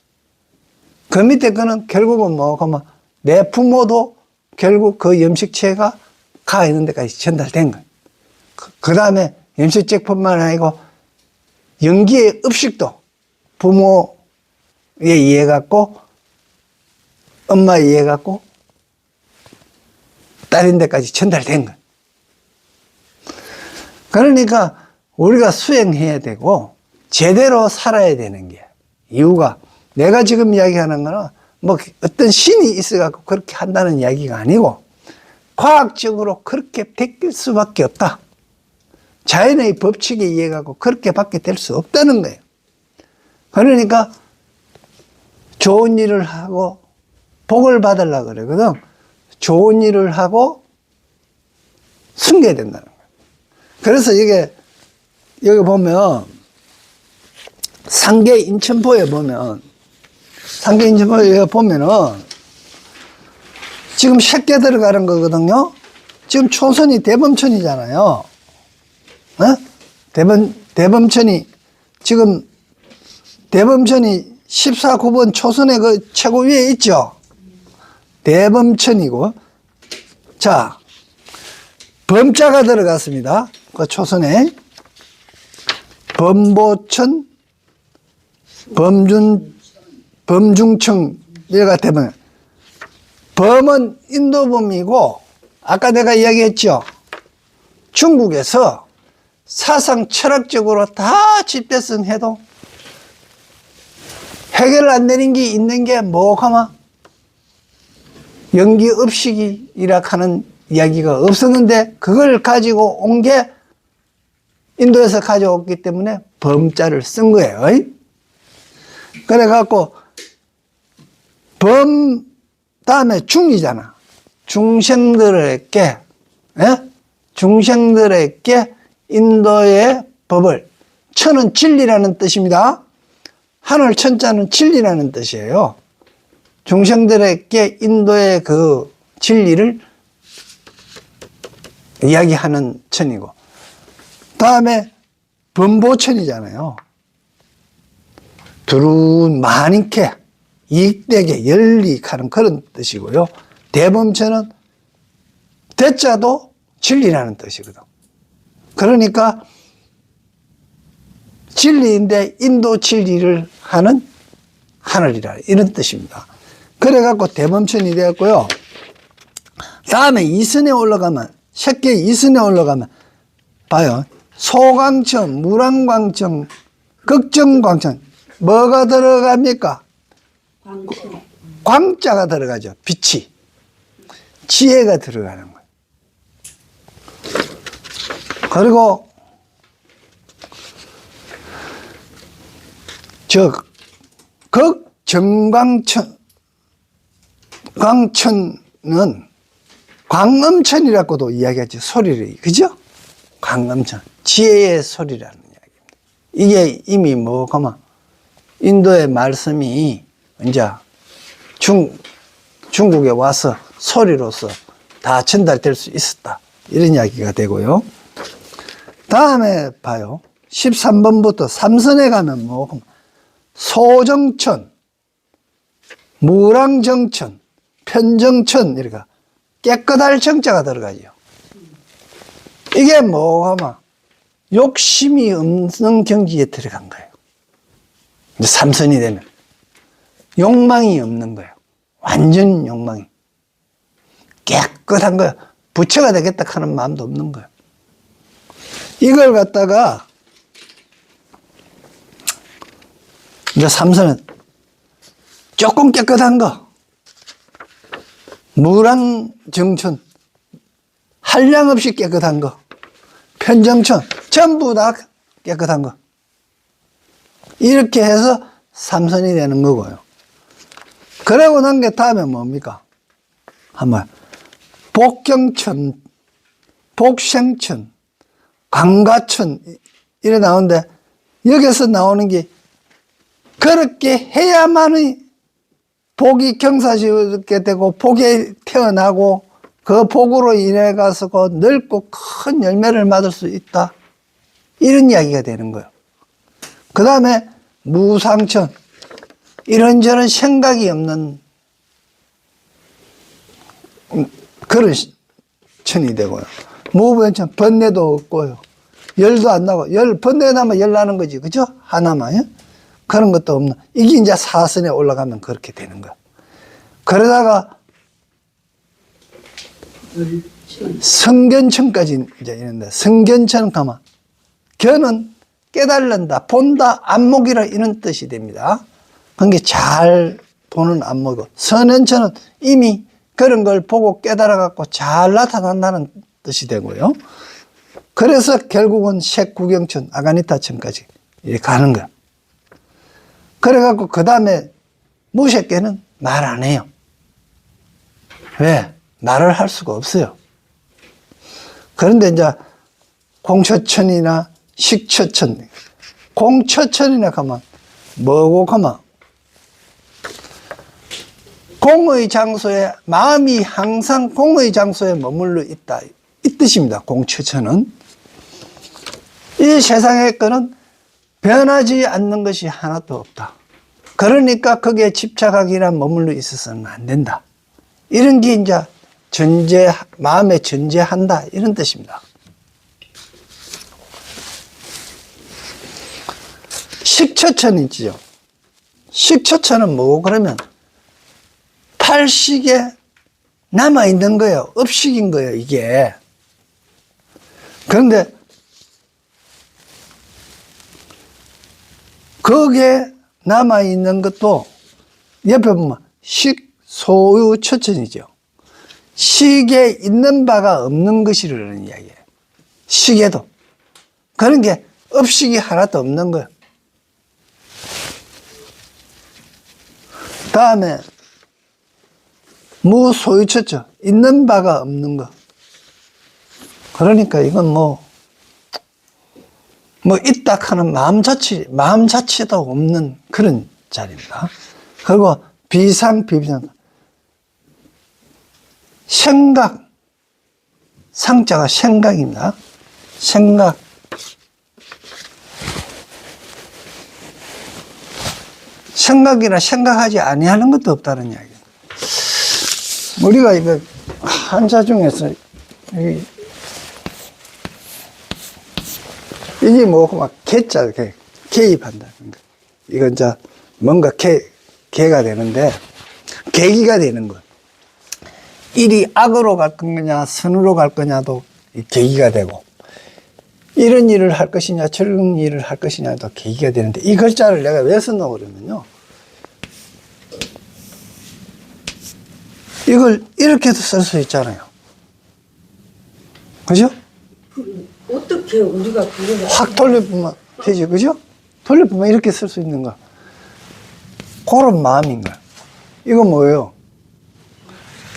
그 밑에 거는 결국은 뭐고, 내 부모도 결국 그 염식체가 가 있는 데까지 전달된 거예요. 그 다음에 염식체뿐만 아니고 연기의 읍식도 부모에 의해 갖고 엄마에 의해 갖고 딸인 데까지 전달된 거예요. 그러니까 우리가 수행해야 되고 제대로 살아야 되는 게 이유가 내가 지금 이야기하는 거는 뭐 어떤 신이 있어 갖고 그렇게 한다는 이야기가 아니고 과학적으로 그렇게 베낄 수밖에 없다. 자연의 법칙에 의해 갖고 그렇게 밖에 될 수 없다는 거예요. 그러니까 좋은 일을 하고 복을 받으려고 그러거든. 좋은 일을 하고 숨겨야 된다는 거예요. 그래서 이게 여기 보면 상계 인천포에 보면은 지금 새끼 들어가는 거거든요. 지금 초선이 대범천이잖아요. 대범천이 지금 대범천이 14, 9번 초선의 그 최고 위에 있죠. 대범천이고, 자, 범자가 들어갔습니다. 그 초선에 범보천, 범중청 얘가 되면, 범은 인도범이고, 아까 내가 이야기했죠. 중국에서 사상 철학적으로 다 집대성해도 해결 안 되는 게 있는 게 뭐가마? 연기업식이라 하는 이야기가 없었는데 그걸 가지고 온 게 인도에서 가져왔기 때문에 범자를 쓴 거예요. 그래갖고 범 다음에 중이잖아. 중생들에게 인도의 법을, 천은 진리라는 뜻입니다. 하늘 천자는 진리라는 뜻이에요. 중생들에게 인도의 그 진리를 이야기하는 천이고, 다음에 범보천이잖아요. 두루운 많게 이익되게 열리하는 그런 뜻이고요. 대범천은 대자도 진리라는 뜻이거든. 그러니까 진리인데 인도 진리를 하는 하늘이라 이런 뜻입니다. 그래갖고 대범천이 되었고요. 다음에 이선에 올라가면, 새끼 이선에 올라가면 봐요. 소광천, 무랑광천, 극정광천. 뭐가 들어갑니까? 광자가 들어가죠. 빛이. 지혜가 들어가는 거예요. 그리고 극정광천, 광천은 광음천이라고도 이야기하죠. 소리를. 그죠? 광음천. 지혜의 소리라는 이야기입니다. 이게 이미 뭐가만 인도의 말씀이 이제 중국에 와서 소리로서 다 전달될 수 있었다. 이런 이야기가 되고요. 다음에 봐요. 13번부터 삼선에 가면 뭐 소정천, 무랑정천, 편정천 이렇게 깨끗할 정자가 들어가죠. 이게 뭐하면 욕심이 없는 경지에 들어간 거예요. 이제 삼선이 되면 욕망이 없는 거예요. 완전 욕망이 깨끗한 거예요. 부처가 되겠다 하는 마음도 없는 거예요. 이걸 갖다가 이제 삼선은 조금 깨끗한 거, 무랑정천, 한량 없이 깨끗한 거, 편정천, 전부 다 깨끗한 거. 이렇게 해서 삼선이 되는 거고요. 그러고 난 게 다음에 뭡니까? 한번 복경천, 복생천, 광가천 이래 나오는데 여기서 나오는 게 그렇게 해야만이 복이 경사스럽게 되고 복에 태어나고 그 복으로 인해 가서 넓고 큰 열매를 맞을 수 있다. 이런 이야기가 되는 거예요. 그 다음에 무상천, 이런저런 생각이 없는 그런 천이 되고요. 무변천, 번뇌도 없고요. 열도 안 나고, 번뇌 나면 열 나는 거지. 그죠? 하나만. 예? 그런 것도 없는. 이게 이제 사선에 올라가면 그렇게 되는 거야. 그러다가 성견천까지 이제 있는데, 성견천 가면, 견은 깨달는다, 본다, 안목이라 이런 뜻이 됩니다. 그게 잘 보는 안목이고, 선현천은 이미 그런 걸 보고 깨달아갖고 잘 나타난다는 뜻이 되고요. 그래서 결국은 색구경천, 아가니타천까지 이렇게 가는 거야. 그래갖고 그 다음에 무색계는 말 안 해요. 왜? 말을 할 수가 없어요. 그런데 이제 공처천이나 식처천, 공처천이나 가면 뭐고 가면 공의 장소에, 마음이 항상 공의 장소에 머물러 있다 이 뜻입니다. 공처천은 이 세상의 거는 변하지 않는 것이 하나도 없다. 그러니까 거기에 집착하기나 머물러 있어서는 안 된다. 이런 게 이제 마음에 전제한다. 이런 뜻입니다. 식처천이지요. 식처천은 뭐고 그러면 팔식에 남아있는 거예요. 업식인 거예요, 이게. 그런데 거기에 남아있는 것도 옆에 보면 식소유처천이죠. 식에 있는 바가 없는 것이라는 이야기예요. 식에도. 그런 게 업식이 하나도 없는 거예요. 다음에 무소유처천, 있는 바가 없는 거. 그러니까 이건 뭐 있다 하는 마음 자체도 없는 그런 자리입니다. 그리고 비상. 생각. 상자가 생각입니다. 생각. 생각이나 생각하지 아니하는 것도 없다는 이야기예요. 우리가 이거 한자 중에서 이게 뭐고 막 개자 개입한다. 이건 이제 뭔가 개가 되는데 계기가 되는 거. 일이 악으로 갈 거냐 선으로 갈 거냐도 계기가 되고 이런 일을 할 것이냐 저런 일을 할 것이냐도 계기가 되는데 이 글자를 내가 왜 썼나 그러면요. 이걸 이렇게도 쓸 수 있잖아요. 그죠? 어떻게 우리가 그걸 확 돌려보면 되죠. 그죠? 돌려보면 이렇게 쓸 수 있는 거. 그런 마음인 거야. 이거 뭐예요?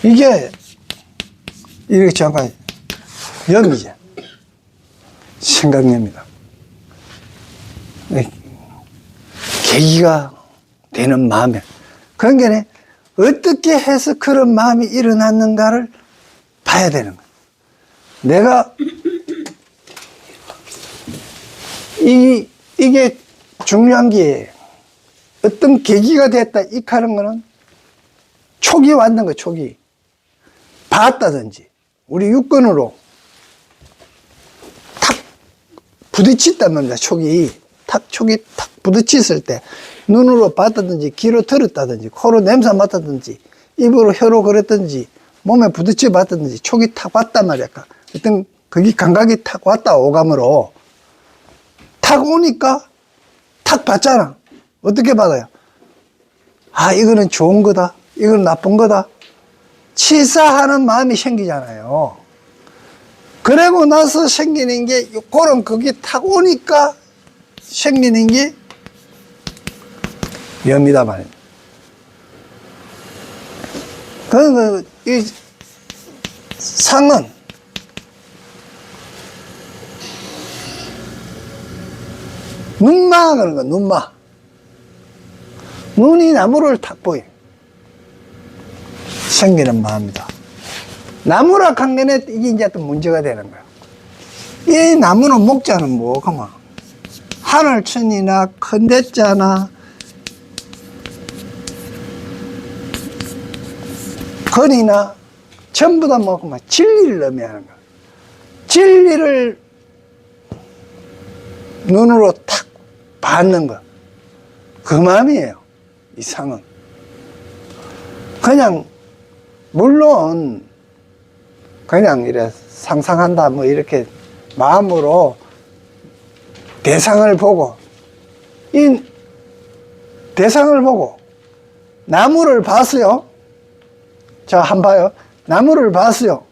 이게 이렇게 잠깐 염이죠. 생각냅니다. 계기가 되는 마음에. 그런 게 어떻게 해서 그런 마음이 일어났는가를 봐야 되는 거예요. 내가 이게 중요한 게 어떤 계기가 됐다 이 하는 거는 촉이 왔는 거예요. 촉이 봤다든지 우리 육근으로 탁 부딪혔단 말입니다. 촉이 탁 부딪혔을 때 눈으로 봤다든지 귀로 들었다든지 코로 냄새 맡았다든지 입으로 혀로 그랬든지 몸에 부딪혀 봤다든지 촉이 탁 왔단 말이야. 어떤 거기 감각이 탁 왔다 오감으로 탁 오니까 탁 봤잖아. 어떻게 받아요? 아, 이거는 좋은 거다. 이건 나쁜 거다. 치사하는 마음이 생기잖아요. 그러고 나서 생기는 게 그런 거기 탁 오니까 생기는 게 염이다 말입니다. 그러니까 이 상은 눈마 그런 거, 눈마. 눈이 나무를 탁 보여. 생기는 마음이다. 나무락 한 게네 이게 이제 또 문제가 되는 거야. 이 나무는 목자는 뭐가만 하늘천이나 큰대자나 건이나 전부 다 뭐가만 진리를 의미하는 거야. 진리를 눈으로 탁 받는 거. 그 마음이에요. 이 상은. 그냥, 물론, 그냥 이래 상상한다, 뭐 이렇게 마음으로 대상을 보고, 이 대상을 보고, 나무를 봤어요. 자, 한번 봐요. 나무를 봤어요.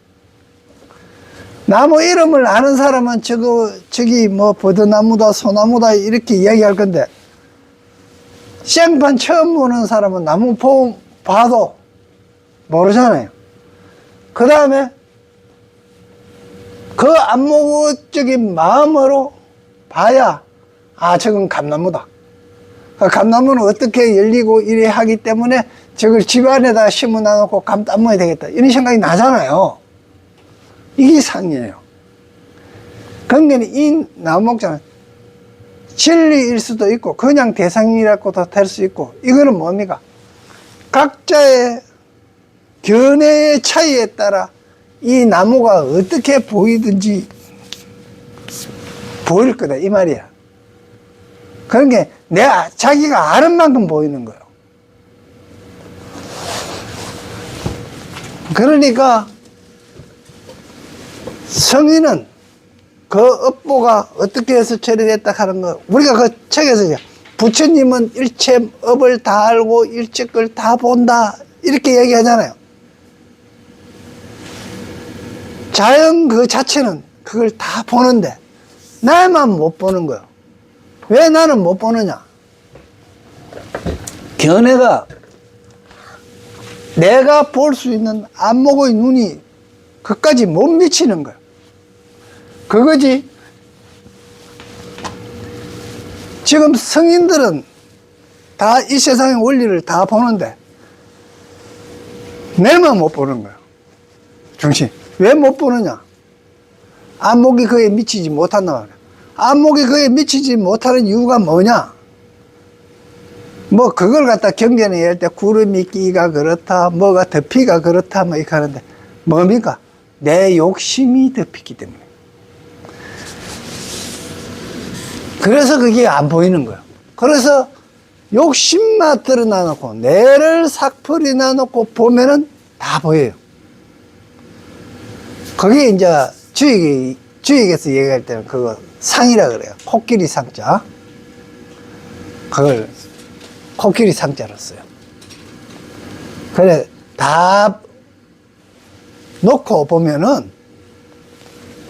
나무 이름을 아는 사람은 저기 뭐 버드나무다, 소나무다 이렇게 이야기할 건데, 생판 처음 보는 사람은 나무 봐도 모르잖아요. 그 다음에 그 안목적인 마음으로 봐야, 아, 저건 감나무다. 감나무는 어떻게 열리고 이래 하기 때문에 저걸 집안에다 심어 놔놓고 감 따먹어야 되겠다. 이런 생각이 나잖아요. 이게 상이에요. 그러니까 이 나무목자는 진리일 수도 있고 그냥 대상이라고도 될 수 있고, 이거는 뭡니까? 각자의 견해의 차이에 따라 이 나무가 어떻게 보이든지 보일 거다 이 말이야. 그런 게 자기가 아는 만큼 보이는 거예요. 그러니까 성인은 그 업보가 어떻게 해서 처리됐다 하는 거, 우리가 그 책에서 부처님은 일체 업을 다 알고 일체 걸 다 본다 이렇게 얘기하잖아요. 자연 그 자체는 그걸 다 보는데 나만 못 보는 거예요. 왜 나는 못 보느냐? 견해가 내가 볼 수 있는 안목의 눈이 그까지 못 미치는 거예요. 그거지. 지금 성인들은 다 이 세상의 원리를 다 보는데 내만 못 보는 거예요. 중심. 왜 못 보느냐? 안목이 그에 미치지 못한단 말이야. 안목이 그에 미치지 못하는 이유가 뭐냐? 뭐 그걸 갖다 경전에 얘기할 때 구름이 끼가 그렇다, 뭐가 덮이가 그렇다, 뭐 이렇게 하는데 뭡니까? 내 욕심이 덮이기 때문에. 그래서 그게 안 보이는 거예요. 그래서 욕심만 드러나 놓고 내를 삭풀이나 놓고 보면은 다 보여요. 그게 이제 주익에서 얘기할 때는 그거 상이라 그래요. 코끼리 상자. 그걸 코끼리 상자로 써요. 그래, 다 놓고 보면은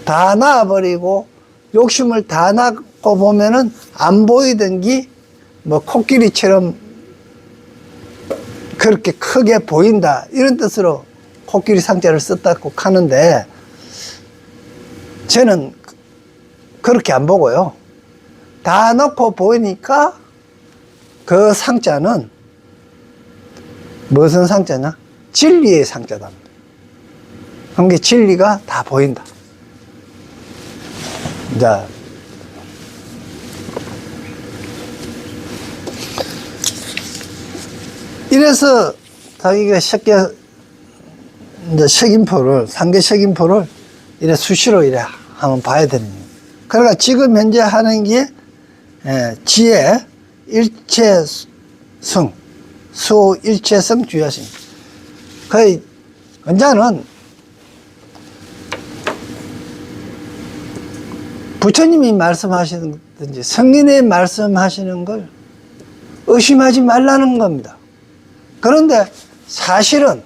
다 놔버리고 욕심을 다 놔고 보면은 안 보이던 게 뭐 코끼리처럼 그렇게 크게 보인다 이런 뜻으로 코끼리 상자를 썼다고 하는데 저는 그렇게 안 보고요. 다 놓고 보이니까 그 상자는 무슨 상자냐? 진리의 상자다. 그게 진리가 다 보인다. 자, 이래서 자기가 색임표를, 상계 색임표를 이래 수시로 이래 한번 봐야 되는 거예요. 그러니까 지금 현재 하는 게 지혜, 일체성, 수, 일체성, 주야성. 거의 언자는 부처님이 말씀하시든지 성인의 말씀하시는 걸 의심하지 말라는 겁니다. 그런데 사실은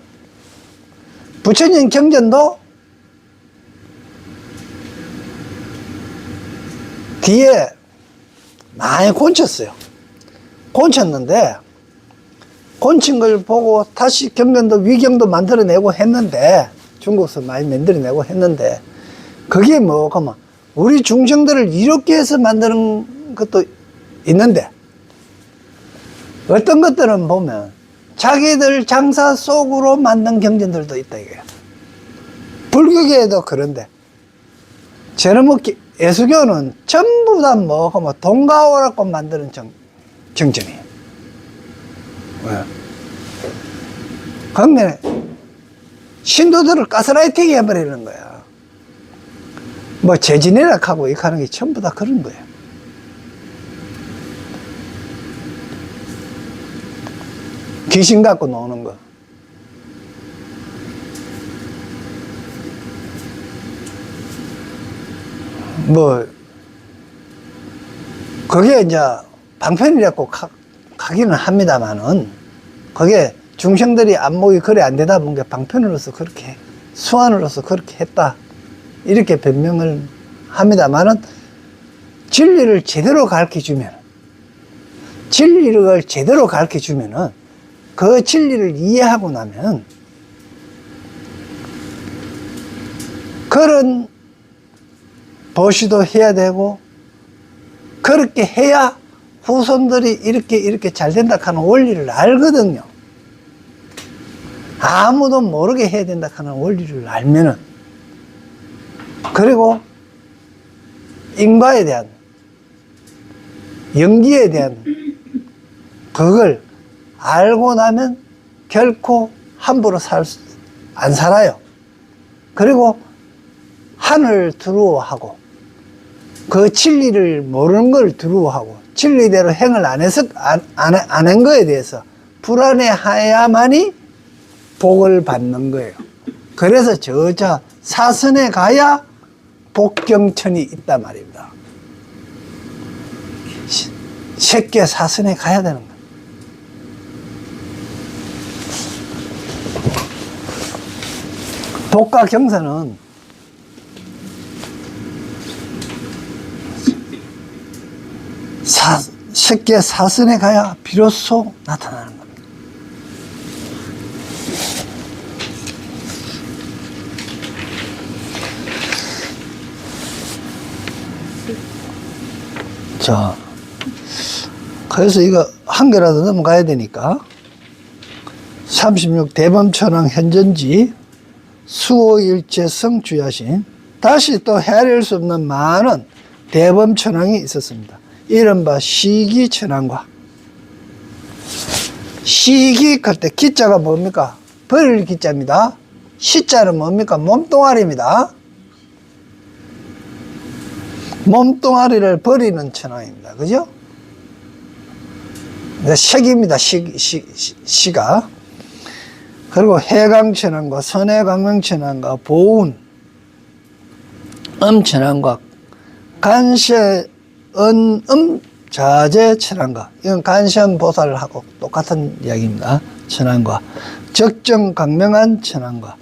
부처님 경전도 뒤에 많이 곤쳤어요. 곤쳤는데 곤친 걸 보고 다시 경전도 위경도 만들어내고 했는데 중국서 많이 만들어내고 했는데 그게 뭐가 우리 중생들을 이렇게 해서 만드는 것도 있는데 어떤 것들은 보면 자기들 장사 속으로 만든 경전들도 있다 이거야. 불교계에도 그런데 저는 뭐 예수교는 전부 다 동가오라고 만드는 정전이에요. 왜? 그러면 신도들을 가스라이팅 해버리는 거야. 뭐 재진이라 하고 이렇게 하는 게 전부 다 그런 거예요. 귀신 갖고 노는 거. 뭐, 그게 이제 방편이라고 가기는 합니다만은, 그게 중생들이 안목이 그래 안 되다 보니까 방편으로서 그렇게, 수완으로서 그렇게 했다. 이렇게 변명을 합니다만은, 진리를 제대로 가르쳐 주면, 진리를 제대로 가르쳐 주면은, 그 진리를 이해하고 나면 그런 보시도 해야 되고 그렇게 해야 후손들이 이렇게 잘 된다 하는 원리를 알거든요. 아무도 모르게 해야 된다 하는 원리를 알면은 그리고 인과에 대한 연기에 대한 그걸 알고 나면 결코 함부로 안 살아요. 그리고 하늘 두려워하고 그 진리를 모르는 걸 두려워하고 진리대로 행을 안 한 거에 대해서 불안해야만이 복을 받는 거예요. 그래서 저자 사선에 가야 복경천이 있단 말입니다. 쉽게 사선에 가야 되는 거예요. 복과 경선은 쉽게 사선에 가야 비로소 나타나는 겁니다. 자, 그래서 이거 한 개라도 넘어가야 되니까 36 대범천왕 현전지 수호일체성 주야신 다시 또 헤아릴 수 없는 많은 대범천왕이 있었습니다. 이른바 시기천왕과 시기 할 때 기자가 뭡니까? 버릴 기자입니다. 시자는 뭡니까? 몸뚱아리입니다. 몸뚱아리를 버리는 천왕입니다. 그죠? 식입니다. 시가. 그리고 해강천왕과 선해강명천왕과 보운 음천왕과 간세 자재천왕과 이건 간세음보살하고 똑같은 이야기입니다. 천왕과 적정강명한 천왕과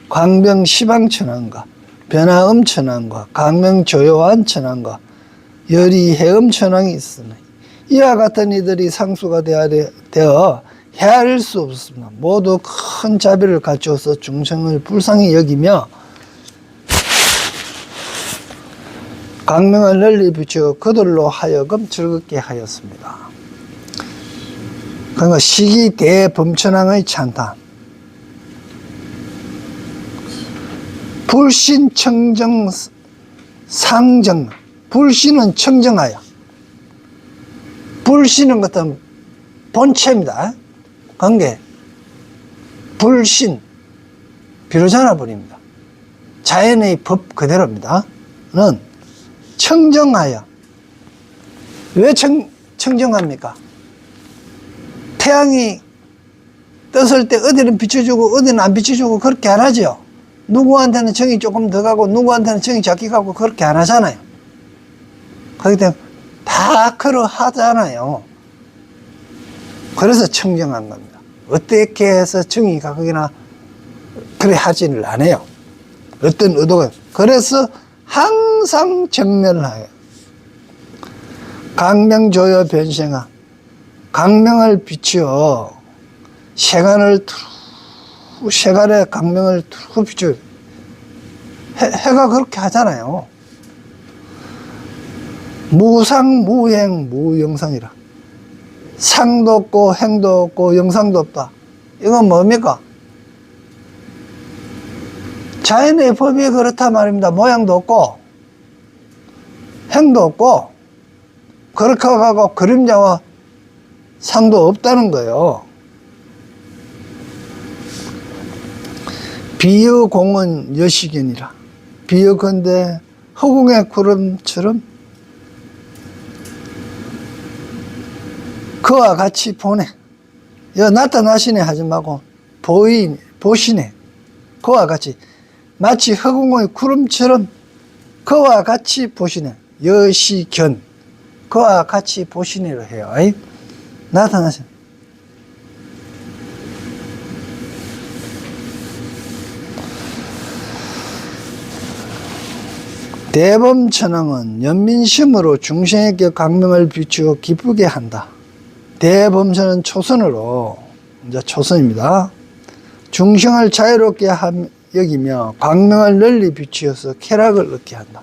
광병시방천왕과 변화음천왕과 강명조요한 천왕과 열이해음천왕이 있으니 이와 같은 이들이 상수가 되어 헤아릴 수 없습니다. 모두 큰 자비를 갖추어서 중생을 불쌍히 여기며 강명을 널리 비추어 그들로 하여금 즐겁게 하였습니다. 그러니까 시기 대범천왕의 찬탄 불신 청정 상정 불신은 청정하여 불신은 것은 본체입니다. 관계 불신 비로자나 버립니다. 자연의 법 그대로입니다. 는 청정하여 왜 청정합니까? 태양이 떴을 때 어디는 비춰주고 어디는 안 비춰주고 그렇게 안 하죠. 누구한테는 정이 조금 더 가고 누구한테는 정이 작게 가고 그렇게 안 하잖아요. 그렇기 때문에 다 그러하잖아요. 그래서 청정한 겁니다. 어떻게 해서 정이 가거나 그래 하지를 않아요. 어떤 의도가. 그래서 항상 정면을 하여 강명조여 변생아 강명을 비추어 세간에 강명을 두루 비추어 해가 그렇게 하잖아요. 무상무행 무영상이라 상도 없고 행도 없고 영상도 없다. 이건 뭡니까? 자연의 법이 그렇다 말입니다. 모양도 없고 행도 없고 그렇게 하고 그림자와 상도 없다는 거예요. 비유공은 여시견이라 비유건대 허공의 구름처럼 그와 같이 보내. 나타나시네 하지 말고 보시네. 그와 같이 마치 허공의 구름처럼 그와 같이 보시네. 여시견 그와 같이 보시네로 해요. 나타나시네. 대범천왕은 연민심으로 중생에게 강명을 비추어 기쁘게 한다. 대범천은 초선으로, 이제 초선입니다. 중생을 자유롭게 여기며 광명을 널리 비추어서 쾌락을 얻게 한다.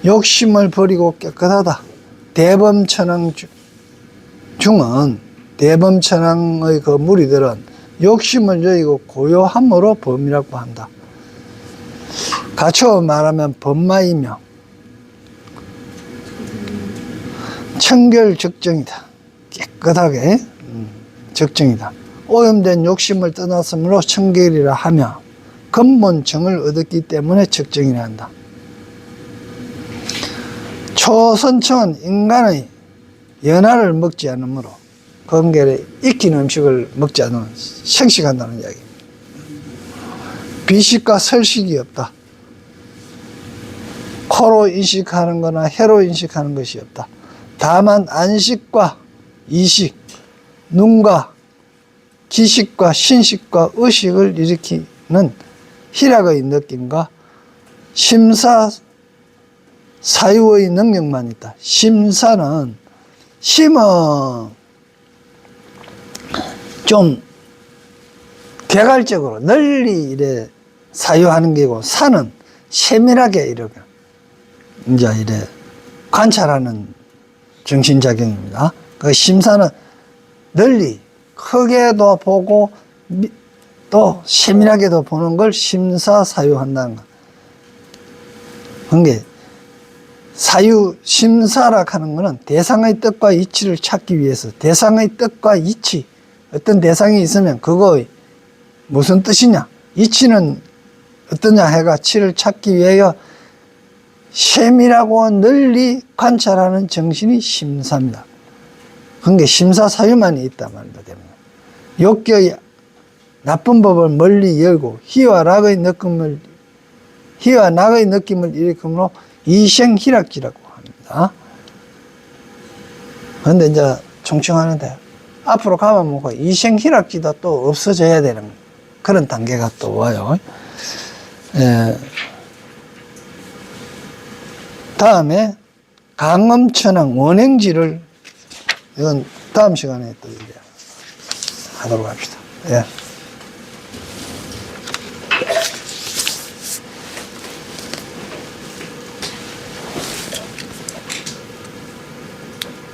욕심을 버리고 깨끗하다. 대범천왕 중은 대범천왕의 그 무리들은 욕심을 여기고 고요함으로 범이라고 한다. 갖춰 말하면 범마이며 청결 적정이다. 깨끗하게 적정이다. 오염된 욕심을 떠났으므로 청결이라 하며 근본 정을 얻었기 때문에 적정이라 한다. 초선청은 인간의 연하를 먹지 않으므로 건결에 익힌 음식을 먹지 않으면 생식한다는 이야기입니다. 비식과 설식이 없다. 코로 인식하는 거나 혀로 인식하는 것이 없다. 다만 안식과 이식, 눈과 기식과 신식과 의식을 일으키는 희락의 느낌과 심사 사유의 능력만 있다. 심사는 심은 좀 개괄적으로 널리 이래 사유하는 게고 사는 세밀하게 이렇게 이제 이래 관찰하는 정신작용입니다. 그 심사는 널리 크게도 보고 또 세밀하게도 보는 걸 심사사유한다는 거. 그게 사유 심사라 하는 거는 대상의 뜻과 이치를 찾기 위해서 대상의 뜻과 이치 어떤 대상이 있으면 그거의 무슨 뜻이냐 이치는 어떠냐 해가 치를 찾기 위하여 세밀하고 널리 관찰하는 정신이 심사입니다. 그게 심사사유만이 있단 말도 됩니다. 욕계의 나쁜 법을 멀리 열고 희와 낙의 느낌을 일으킴으로 이생희락지라고 합니다. 그런데 이제 총칭하는데 앞으로 가면 뭐고 이생희락지도 또 없어져야 되는 그런 단계가 또 와요. 다음에 강엄천왕 원행지를 이건 다음 시간에 또 하도록 합시다. 예.